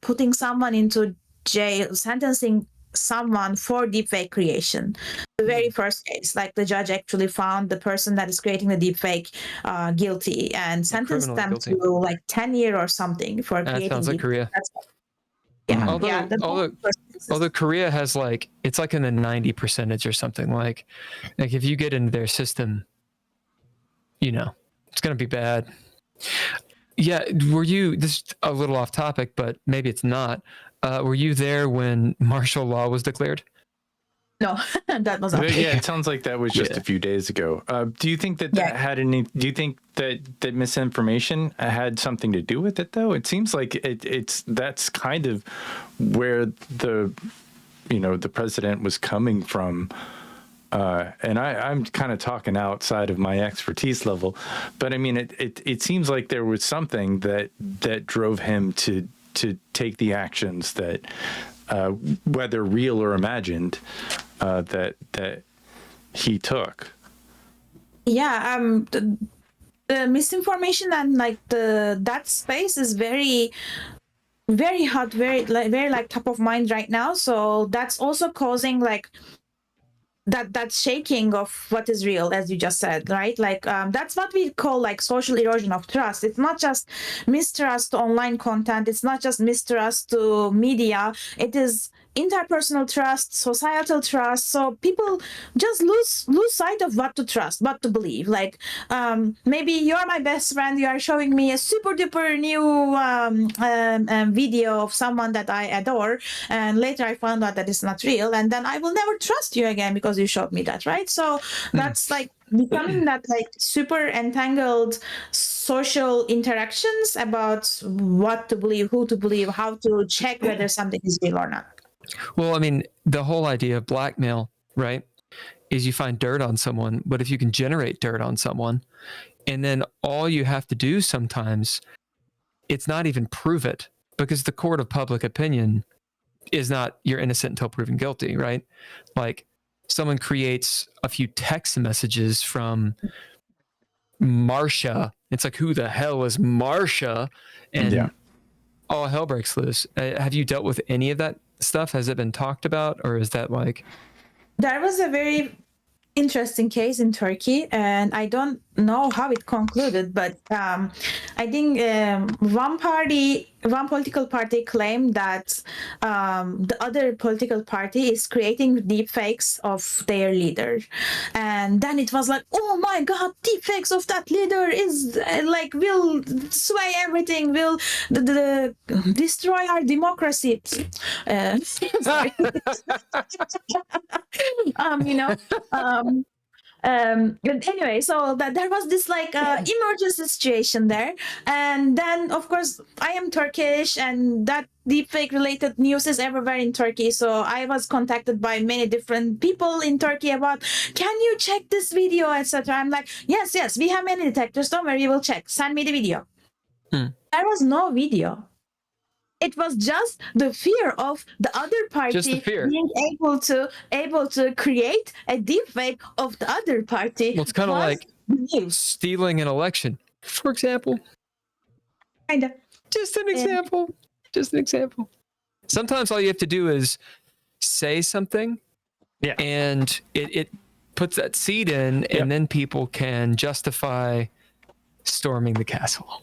putting someone into jail, sentencing someone for deepfake creation. The very first case, the judge actually found the person that is creating the deepfake guilty and sentenced them to 10 years or something for creating. That sounds like Korea. Although Korea has it's in the 90% or something. Like if you get into their system, it's gonna be bad. Yeah, were you? This is a little off topic, but maybe it's not. Were you there when martial law was declared? No, that was not. Yeah, it sounds like that was just a few days ago. Do you think that had any? Do you think that misinformation had something to do with it, though? It seems like that's kind of where the president was coming from. And I'm kind of talking outside of my expertise level, but I mean, it seems like there was something that drove him to take the actions that, whether real or imagined, that he took. Yeah, the misinformation and that space is very, very hot, very top of mind right now. So that's also causing that shaking of what is real, as you just said, right? Like that's what we call like social erosion of trust. It's not just mistrust to online content, it's not just mistrust to media, it is interpersonal trust, societal trust. So people just lose sight of what to trust, what to believe. Like maybe you're my best friend, you are showing me a super duper new video of someone that I adore, and later I found out that it's not real, and then I will never trust you again because you showed me that, right? So that's like becoming that like super entangled social interactions about what to believe, who to believe, how to check whether something is real or not. Well, I mean, the whole idea of blackmail, right, is you find dirt on someone, but if you can generate dirt on someone, and then all you have to do sometimes, it's not even prove it, because the court of public opinion is not you're innocent until proven guilty, right? Like someone creates a few text messages from Marsha. It's like, who the hell is Marsha? And all hell breaks loose. Have you dealt with any of that stuff? Has it been talked about, or is that like? There was a very interesting case in Turkey, and I don't know how it concluded, but I think one political party claimed that the other political party is creating deepfakes of their leader, and then it was like, oh my god, deepfakes of that leader is like will sway everything, will destroy our democracy. Sorry. You know. But anyway, so that there was this like emergency situation there, and then of course I am Turkish, and that deepfake related news is everywhere in Turkey. So I was contacted by many different people in Turkey about, can you check this video, etc. I'm like, yes, we have many detectors. Don't worry, we will check. Send me the video. There was no video. It was just the fear of the other party being able to create a deepfake of the other party. Well, it's kind of like stealing an election, for example. Kind of. Just an example. Just an example. Sometimes all you have to do is say something, and it puts that seed in, and then people can justify storming the castle.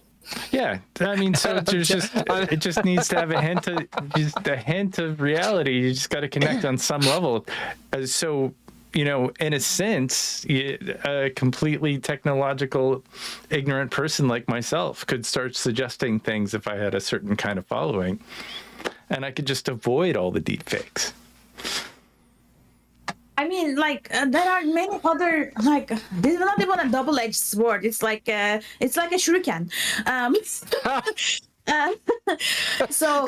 Yeah, I mean, so there's just it just needs to have a hint of reality. You just got to connect on some level. So, you know, in a sense, a completely technological, ignorant person like myself could start suggesting things if I had a certain kind of following, and I could just avoid all the deep fakes. I mean, like there are many other, like, this is not even a double-edged sword. It's like a shuriken. So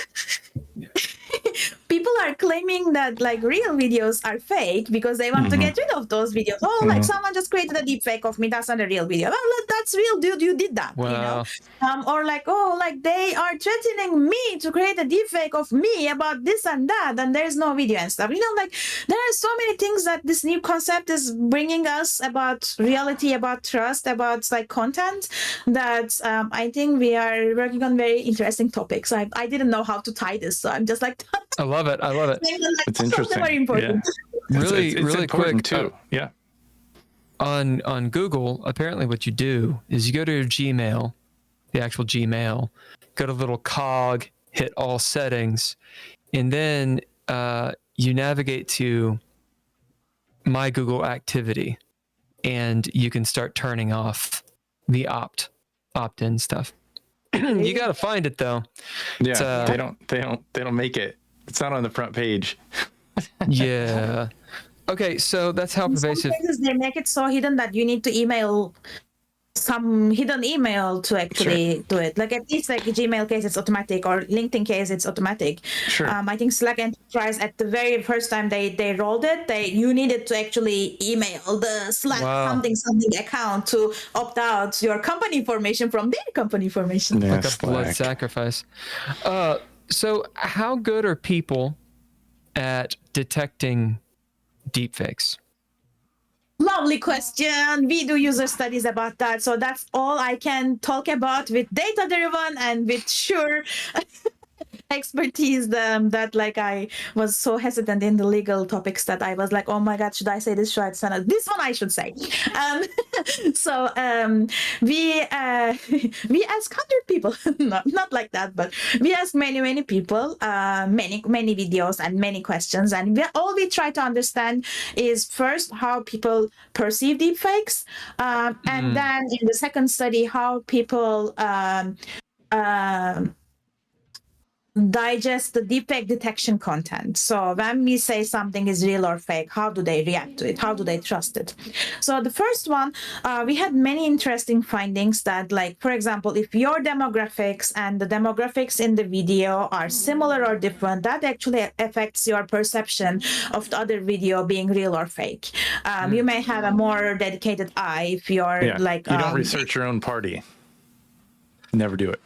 people are claiming that like real videos are fake because they want to get rid of those videos. Oh, like someone just created a deep fake of me. That's not a real video. Well, that's real, dude. You did that. Wow. You know? Or like, oh, like they are threatening me to create a deep fake of me about this and that, and there's no video and stuff. You know, like there are so many things that this new concept is bringing us about reality, about trust, about like content, that I think we are working on very interesting topics. I didn't know how to tie this, so I'm just like I love it. like, It's interesting. very important. Yeah. Really, it's really quick too. Yeah. On Google, apparently what you do is you go to your Gmail, the actual Gmail, go to little cog, hit all settings, and then you navigate to My Google Activity, and you can start turning off the opt-in stuff. You got to find it though. Yeah, they don't make it. It's not on the front page. Yeah. Okay, so that's how pervasive. Some cases they make it so hidden that you need to email some hidden email to actually do it. Like at least like Gmail case, it's automatic, or LinkedIn case, it's automatic. Sure. I think Slack Enterprise at the very first time they rolled it, you needed to actually email the Slack something account to opt out your company information from their company information. Yeah, Like a blood sacrifice. So how good are people at detecting deepfakes? Lovely question. We do user studies about that. So that's all I can talk about with data driven and with sure expertise that like I was so hesitant in the legal topics that I was like, oh my god, should I say this? Should I say that? This one I should say. So we ask 100 people, not like that, but we ask many people, many videos and many questions, and all we try to understand is first how people perceive deepfakes, and then in the second study how people digest the deepfake detection content. So when we say something is real or fake, how do they react to it? How do they trust it? So the first one, we had many interesting findings that, like, for example, if your demographics and the demographics in the video are similar or different, that actually affects your perception of the other video being real or fake. You may have a more dedicated eye if you're like... you don't research your own party. Never do it.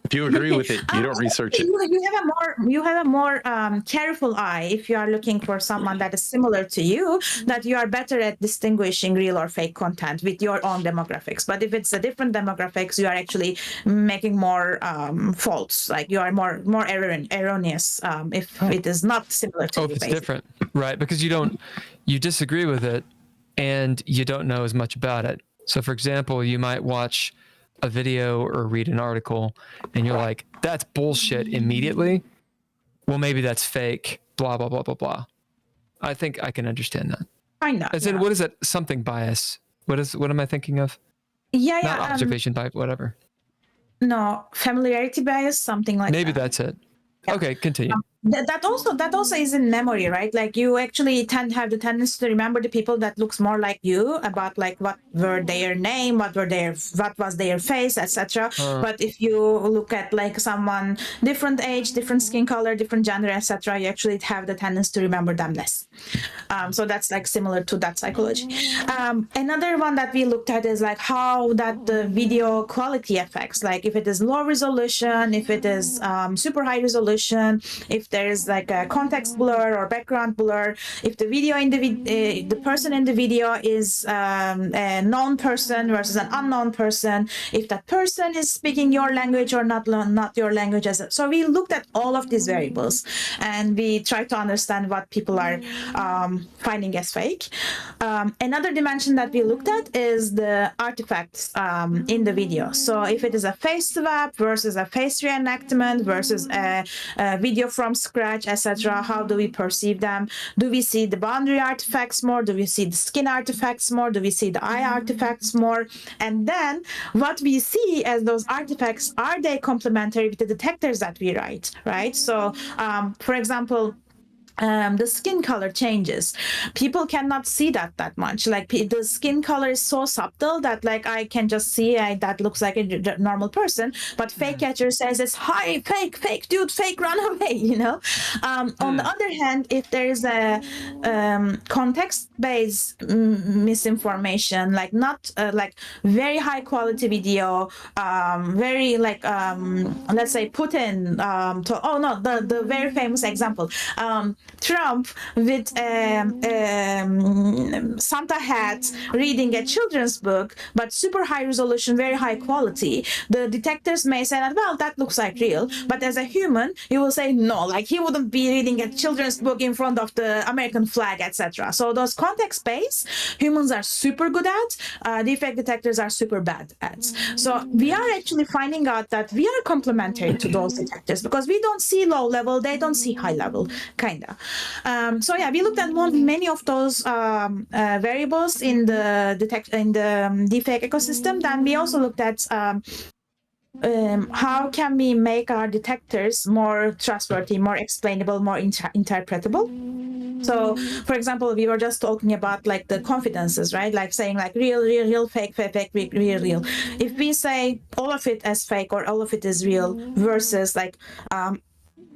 If you agree with it, you don't research it. You have a more careful eye if you are looking for someone that is similar to you, that you are better at distinguishing real or fake content with your own demographics. But if it's a different demographics, you are actually making more faults. Like you are more erroneous if it is not similar to you. If it's different, right? Because you disagree with it and you don't know as much about it. So for example, you might watch a video or read an article and you're like, that's bullshit immediately. Well, maybe that's fake, blah, blah, blah, blah, blah. I think I can understand that. I know. As in, what is that? Something bias. What am I thinking of? Yeah. Not observation bias, whatever. No, familiarity bias, something like maybe that. That's it. Yeah. Okay, continue. That also is in memory, right? Like you actually have the tendency to remember the people that looks more like you, about like what were their name, what was their face, etc. But if you look at like someone different age, different skin color, different gender, etc., you actually have the tendency to remember them less. So that's like similar to that psychology. Another one that we looked at is like how that the video quality affects, like if it is low resolution, if it is super high resolution, if there is like a context blur or background blur, if the video in the person in the video is a known person versus an unknown person, if that person is speaking your language or not your language. So we looked at all of these variables and we tried to understand what people are finding as fake. Another dimension that we looked at is the artifacts in the video. So if it is a face swap versus a face reenactment versus a video from scratch, etc., how do we perceive them? Do we see the boundary artifacts more? Do we see the skin artifacts more? Do we see the eye artifacts more? And then what we see as those artifacts, are they complementary with the detectors that we write, right? So for example, the skin color changes. People cannot see that much. Like the skin color is so subtle that like I can just see that looks like a normal person, but fake catcher says it's hi, fake dude, fake, run away, you know. On the other hand, if there is a context-based misinformation, like not like very high quality video, very like let's say Putin the very famous example, Trump with Santa hat reading a children's book, but super high resolution, very high quality. The detectors may say that, well, that looks like real, but as a human, you will say no, like he wouldn't be reading a children's book in front of the American flag, etc. So those context-based humans are super good at, defect detectors are super bad at. So we are actually finding out that we are complementary to those detectors because we don't see low level, they don't see high level, kind of. So yeah, we looked at many of those variables in the deepfake ecosystem. Then we also looked at how can we make our detectors more trustworthy, more explainable, more interpretable. So, for example, we were just talking about like the confidences, right? Like saying like real, fake, real. If we say all of it as fake or all of it is real versus like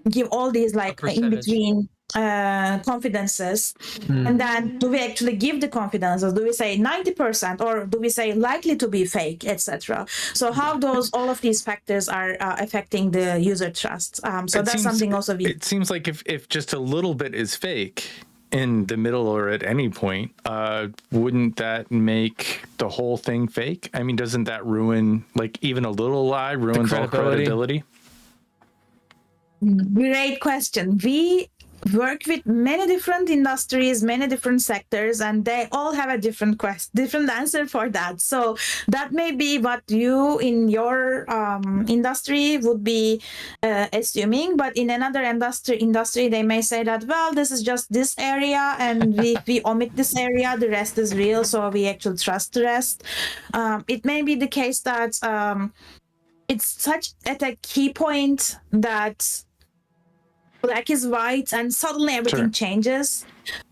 give all these like in between confidences, and then do we actually give the confidences? Do we say 90% or do we say likely to be fake, etc.? So how all of these factors are affecting the user trust? So that's something also it seems like if just a little bit is fake in the middle or at any point, wouldn't that make the whole thing fake? I mean, doesn't that ruin, like even a little lie ruins all credibility? Great question. We work with many different industries, many different sectors, and they all have a different different answer for that. So that may be what you in your industry would be assuming, but in another industry they may say that, well, this is just this area, and we omit this area, the rest is real, so we actually trust the rest. It may be the case that it's such at a key point that black is white and suddenly everything changes.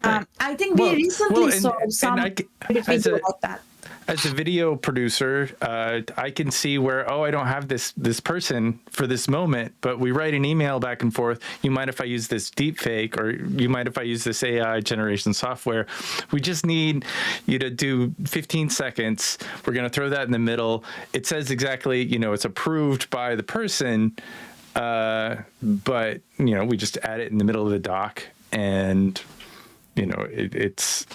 I think we recently saw some video about that. As a video producer, I can see where, I don't have this person for this moment, but we write an email back and forth. You mind if I use this deepfake, or you mind if I use this AI generation software? We just need you to do 15 seconds. We're going to throw that in the middle. It says exactly, it's approved by the person, but we just add it in the middle of the doc, and it's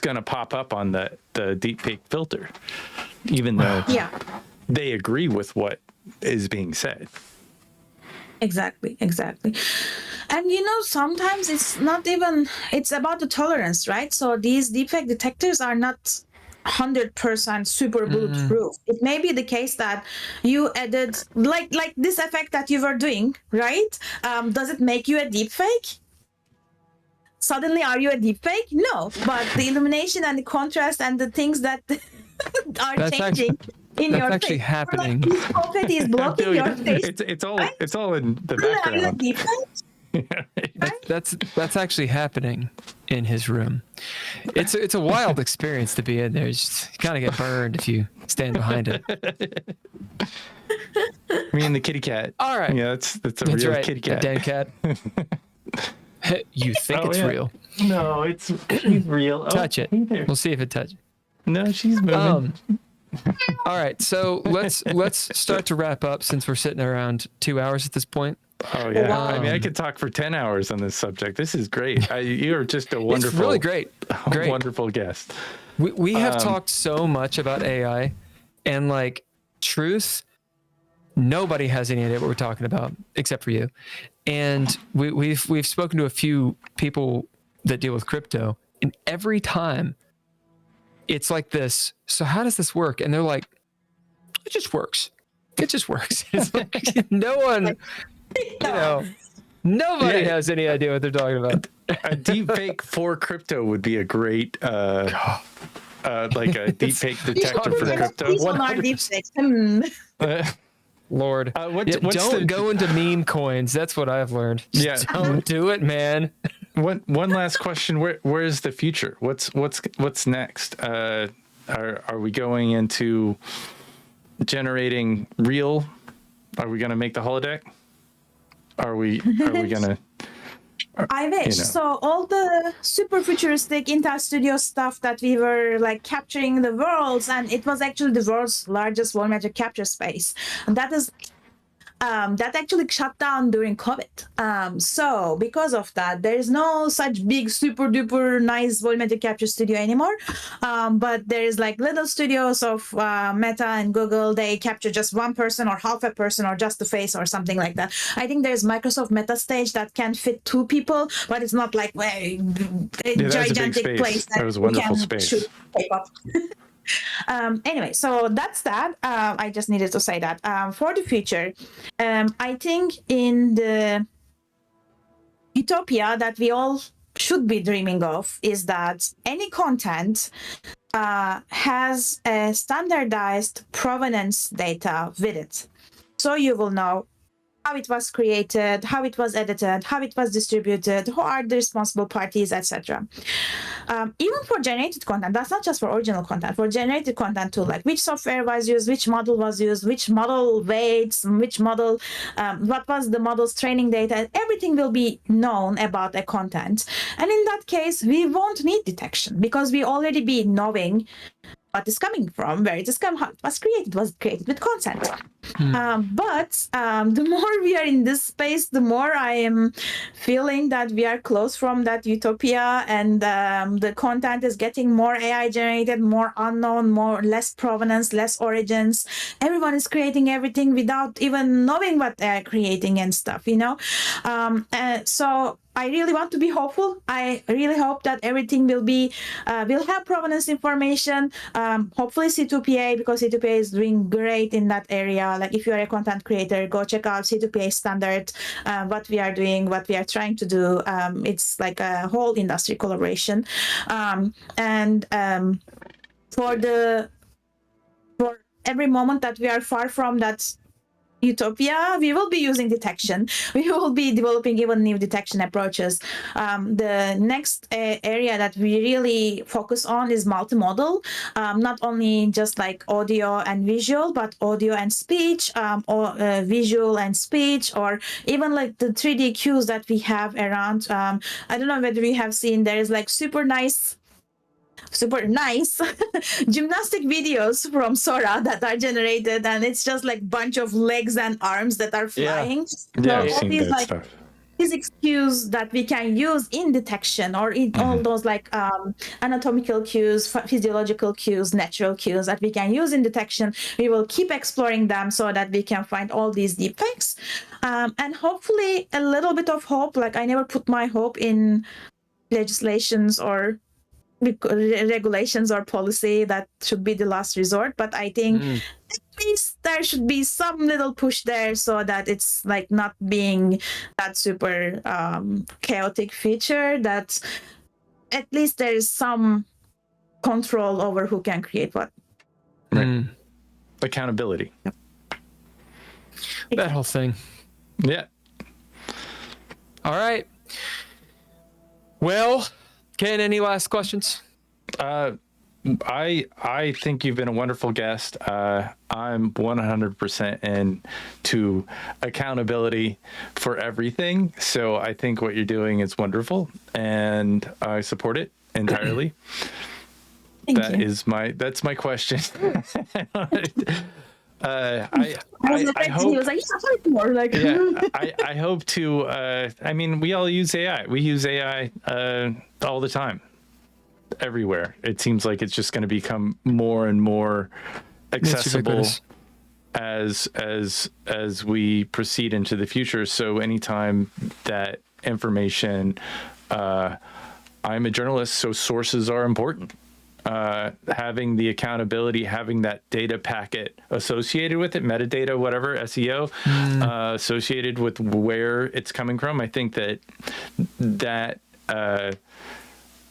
going to pop up on the deepfake filter, even though they agree with what is being said. Exactly. And sometimes it's about the tolerance, right? So these deepfake detectors are not 100% super bulletproof. It may be the case that you added like this effect that you were doing, right? Does it make you a deepfake? Suddenly, are you a deepfake? No, but the illumination and the contrast and the things that are changing in your face. That's actually happening. Like, this confetti is blocking your face. It's all in the background. Are you a deepfake? Right? That's actually happening in his room. It's a wild experience to be in there. You kind of get burned if you stand behind it. Me and the kitty cat. All right. Yeah, that's a real right. kitty cat. A dead cat. You think it's real? No, she's real. Touch it. We'll see if it touches. No, she's moving. All right, so let's start to wrap up, since we're sitting around 2 hours at this point. Oh yeah, I mean, I could talk for 10 hours on this subject. This is great. You're just a wonderful, it's really great, wonderful guest. We have talked so much about AI, and like truth, nobody has any idea what we're talking about except for you. And we've spoken to a few people that deal with crypto, and every time it's like this. So how does this work? And they're like, it just works. It just works. It's like no one, nobody has any idea what they're talking about. A deepfake for crypto would be a great, like a deepfake detector for crypto. One are deepfakes. Lord, don't go into meme coins. That's what I've learned. Just don't do it, man. One last question: Where is the future? What's next? Are we going into generating real? Are we going to make the holodeck? Are we going to? I wish. So all the super futuristic Intel Studio stuff that we were like capturing the worlds, and it was actually the world's largest volumetric capture space. And that actually shut down during COVID. So because of that, there is no such big, super duper nice volumetric capture studio anymore. But there is like little studios of Meta and Google. They capture just one person or half a person or just the face or something like that. I think there's Microsoft Meta Stage that can fit 2 people, but it's not like a gigantic place that was a wonderful space. Anyway, so that's that. I just needed to say that. For the future, I think in the utopia that we all should be dreaming of is that any content has a standardized provenance data with it. So you will know how it was created, how it was edited, how it was distributed, who are the responsible parties, etc. Even for generated content, that's not just for original content, for generated content too, like which software was used, which model was used, which model weights, which model, what was the model's training data, everything will be known about a content. And in that case, we won't need detection because we already be knowing what is coming from, where it is coming, how it was created. It was created with consent. But the more we are in this space, the more I am feeling that we are close from that utopia, and the content is getting more AI generated, more unknown, less provenance, less origins. Everyone is creating everything without even knowing what they're creating and stuff, so I really want to be hopeful. I really hope that everything will have provenance information. Hopefully C2PA, because C2PA is doing great in that area. Like if you are a content creator, go check out C2PA standard, what we are doing, what we are trying to do. It's like a whole industry collaboration. For every moment that we are far from that utopia, we will be using detection. We will be developing even new detection approaches. The next area that we really focus on is multimodal, not only just like audio and visual, but audio and speech, or visual and speech, or even like the 3D cues that we have around. I don't know whether you have seen, there is like super nice gymnastic videos from Sora that are generated, and it's just like bunch of legs and arms that are flying. Yeah, I've all seen these that stuff. physics cues that we can use in detection, or in all those like anatomical cues, physiological cues, natural cues that we can use in detection. We will keep exploring them so that we can find all these deepfakes, and hopefully a little bit of hope. Like I never put my hope in legislations or regulations or policy. That should be the last resort, but I think at least there should be some little push there so that it's like not being that super chaotic feature, that at least there is some control over who can create what. Right. Accountability. Yep. That whole thing. Yeah. All right. Well, Ken, any last questions? I think you've been a wonderful guest. I'm 100% into accountability for everything. So I think what you're doing is wonderful, and I support it entirely. That's my question. I hope to. I mean, we all use AI. We use AI all the time, everywhere. It seems like it's just going to become more and more accessible as we proceed into the future. So anytime that information, I'm a journalist, so sources are important. Having the accountability, having that data packet associated with it, metadata, whatever, SEO, associated with where it's coming from. I think that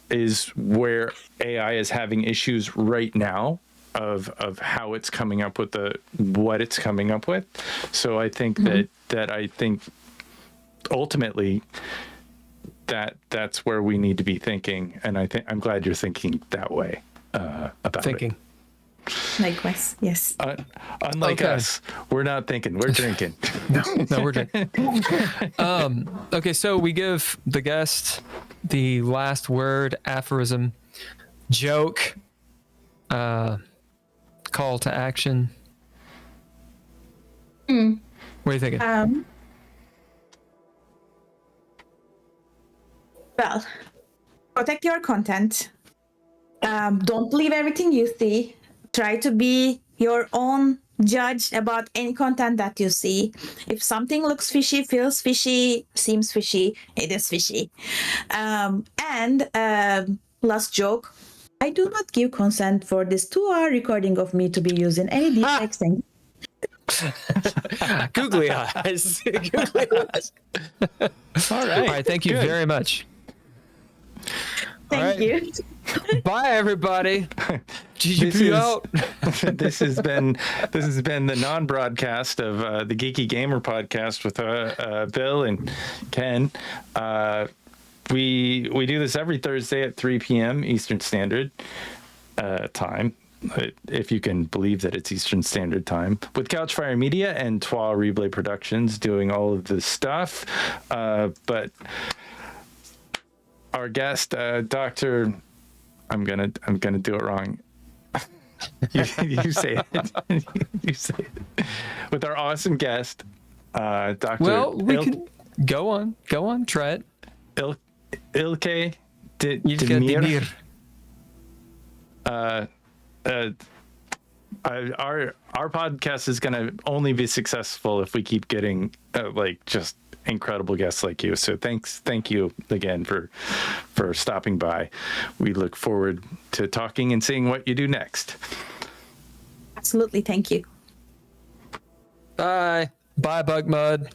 is where AI is having issues right now of how it's coming up with what it's coming up with. So I think that I think ultimately that's where we need to be thinking, and I'm glad you're thinking that way about it. Likewise, yes. Unlike us, we're not thinking, we're drinking. No, we're drinking. Okay, so we give the guest the last word, aphorism, joke, call to action. What are you thinking? Well, protect your content. Don't believe everything you see. Try to be your own judge about any content that you see. If something looks fishy, feels fishy, seems fishy, it is fishy. And last joke, I do not give consent for this 2-hour recording of me to be used in any deepfakes thing. Googly eyes. Googly eyes. All right. Thank you very much. Thank you. Bye, everybody. GGP out. This has been the non-broadcast of the Geeky Gamer Podcast with Bill and Ken. We do this every Thursday at 3 p.m. Eastern Standard Time, if you can believe that it's Eastern Standard Time, with Couchfire Media and Trois Replay Productions doing all of this stuff. But our guest, Dr. I'm gonna do it wrong. You say it. You say it. With our awesome guest, Dr. Well, we can go on, try it. Ilke Demir. Our podcast is going to only be successful if we keep getting just incredible guests like you. So thank you again for stopping by. We look forward to talking and seeing what you do next. Absolutely. Thank you. Bye, Bug Mud.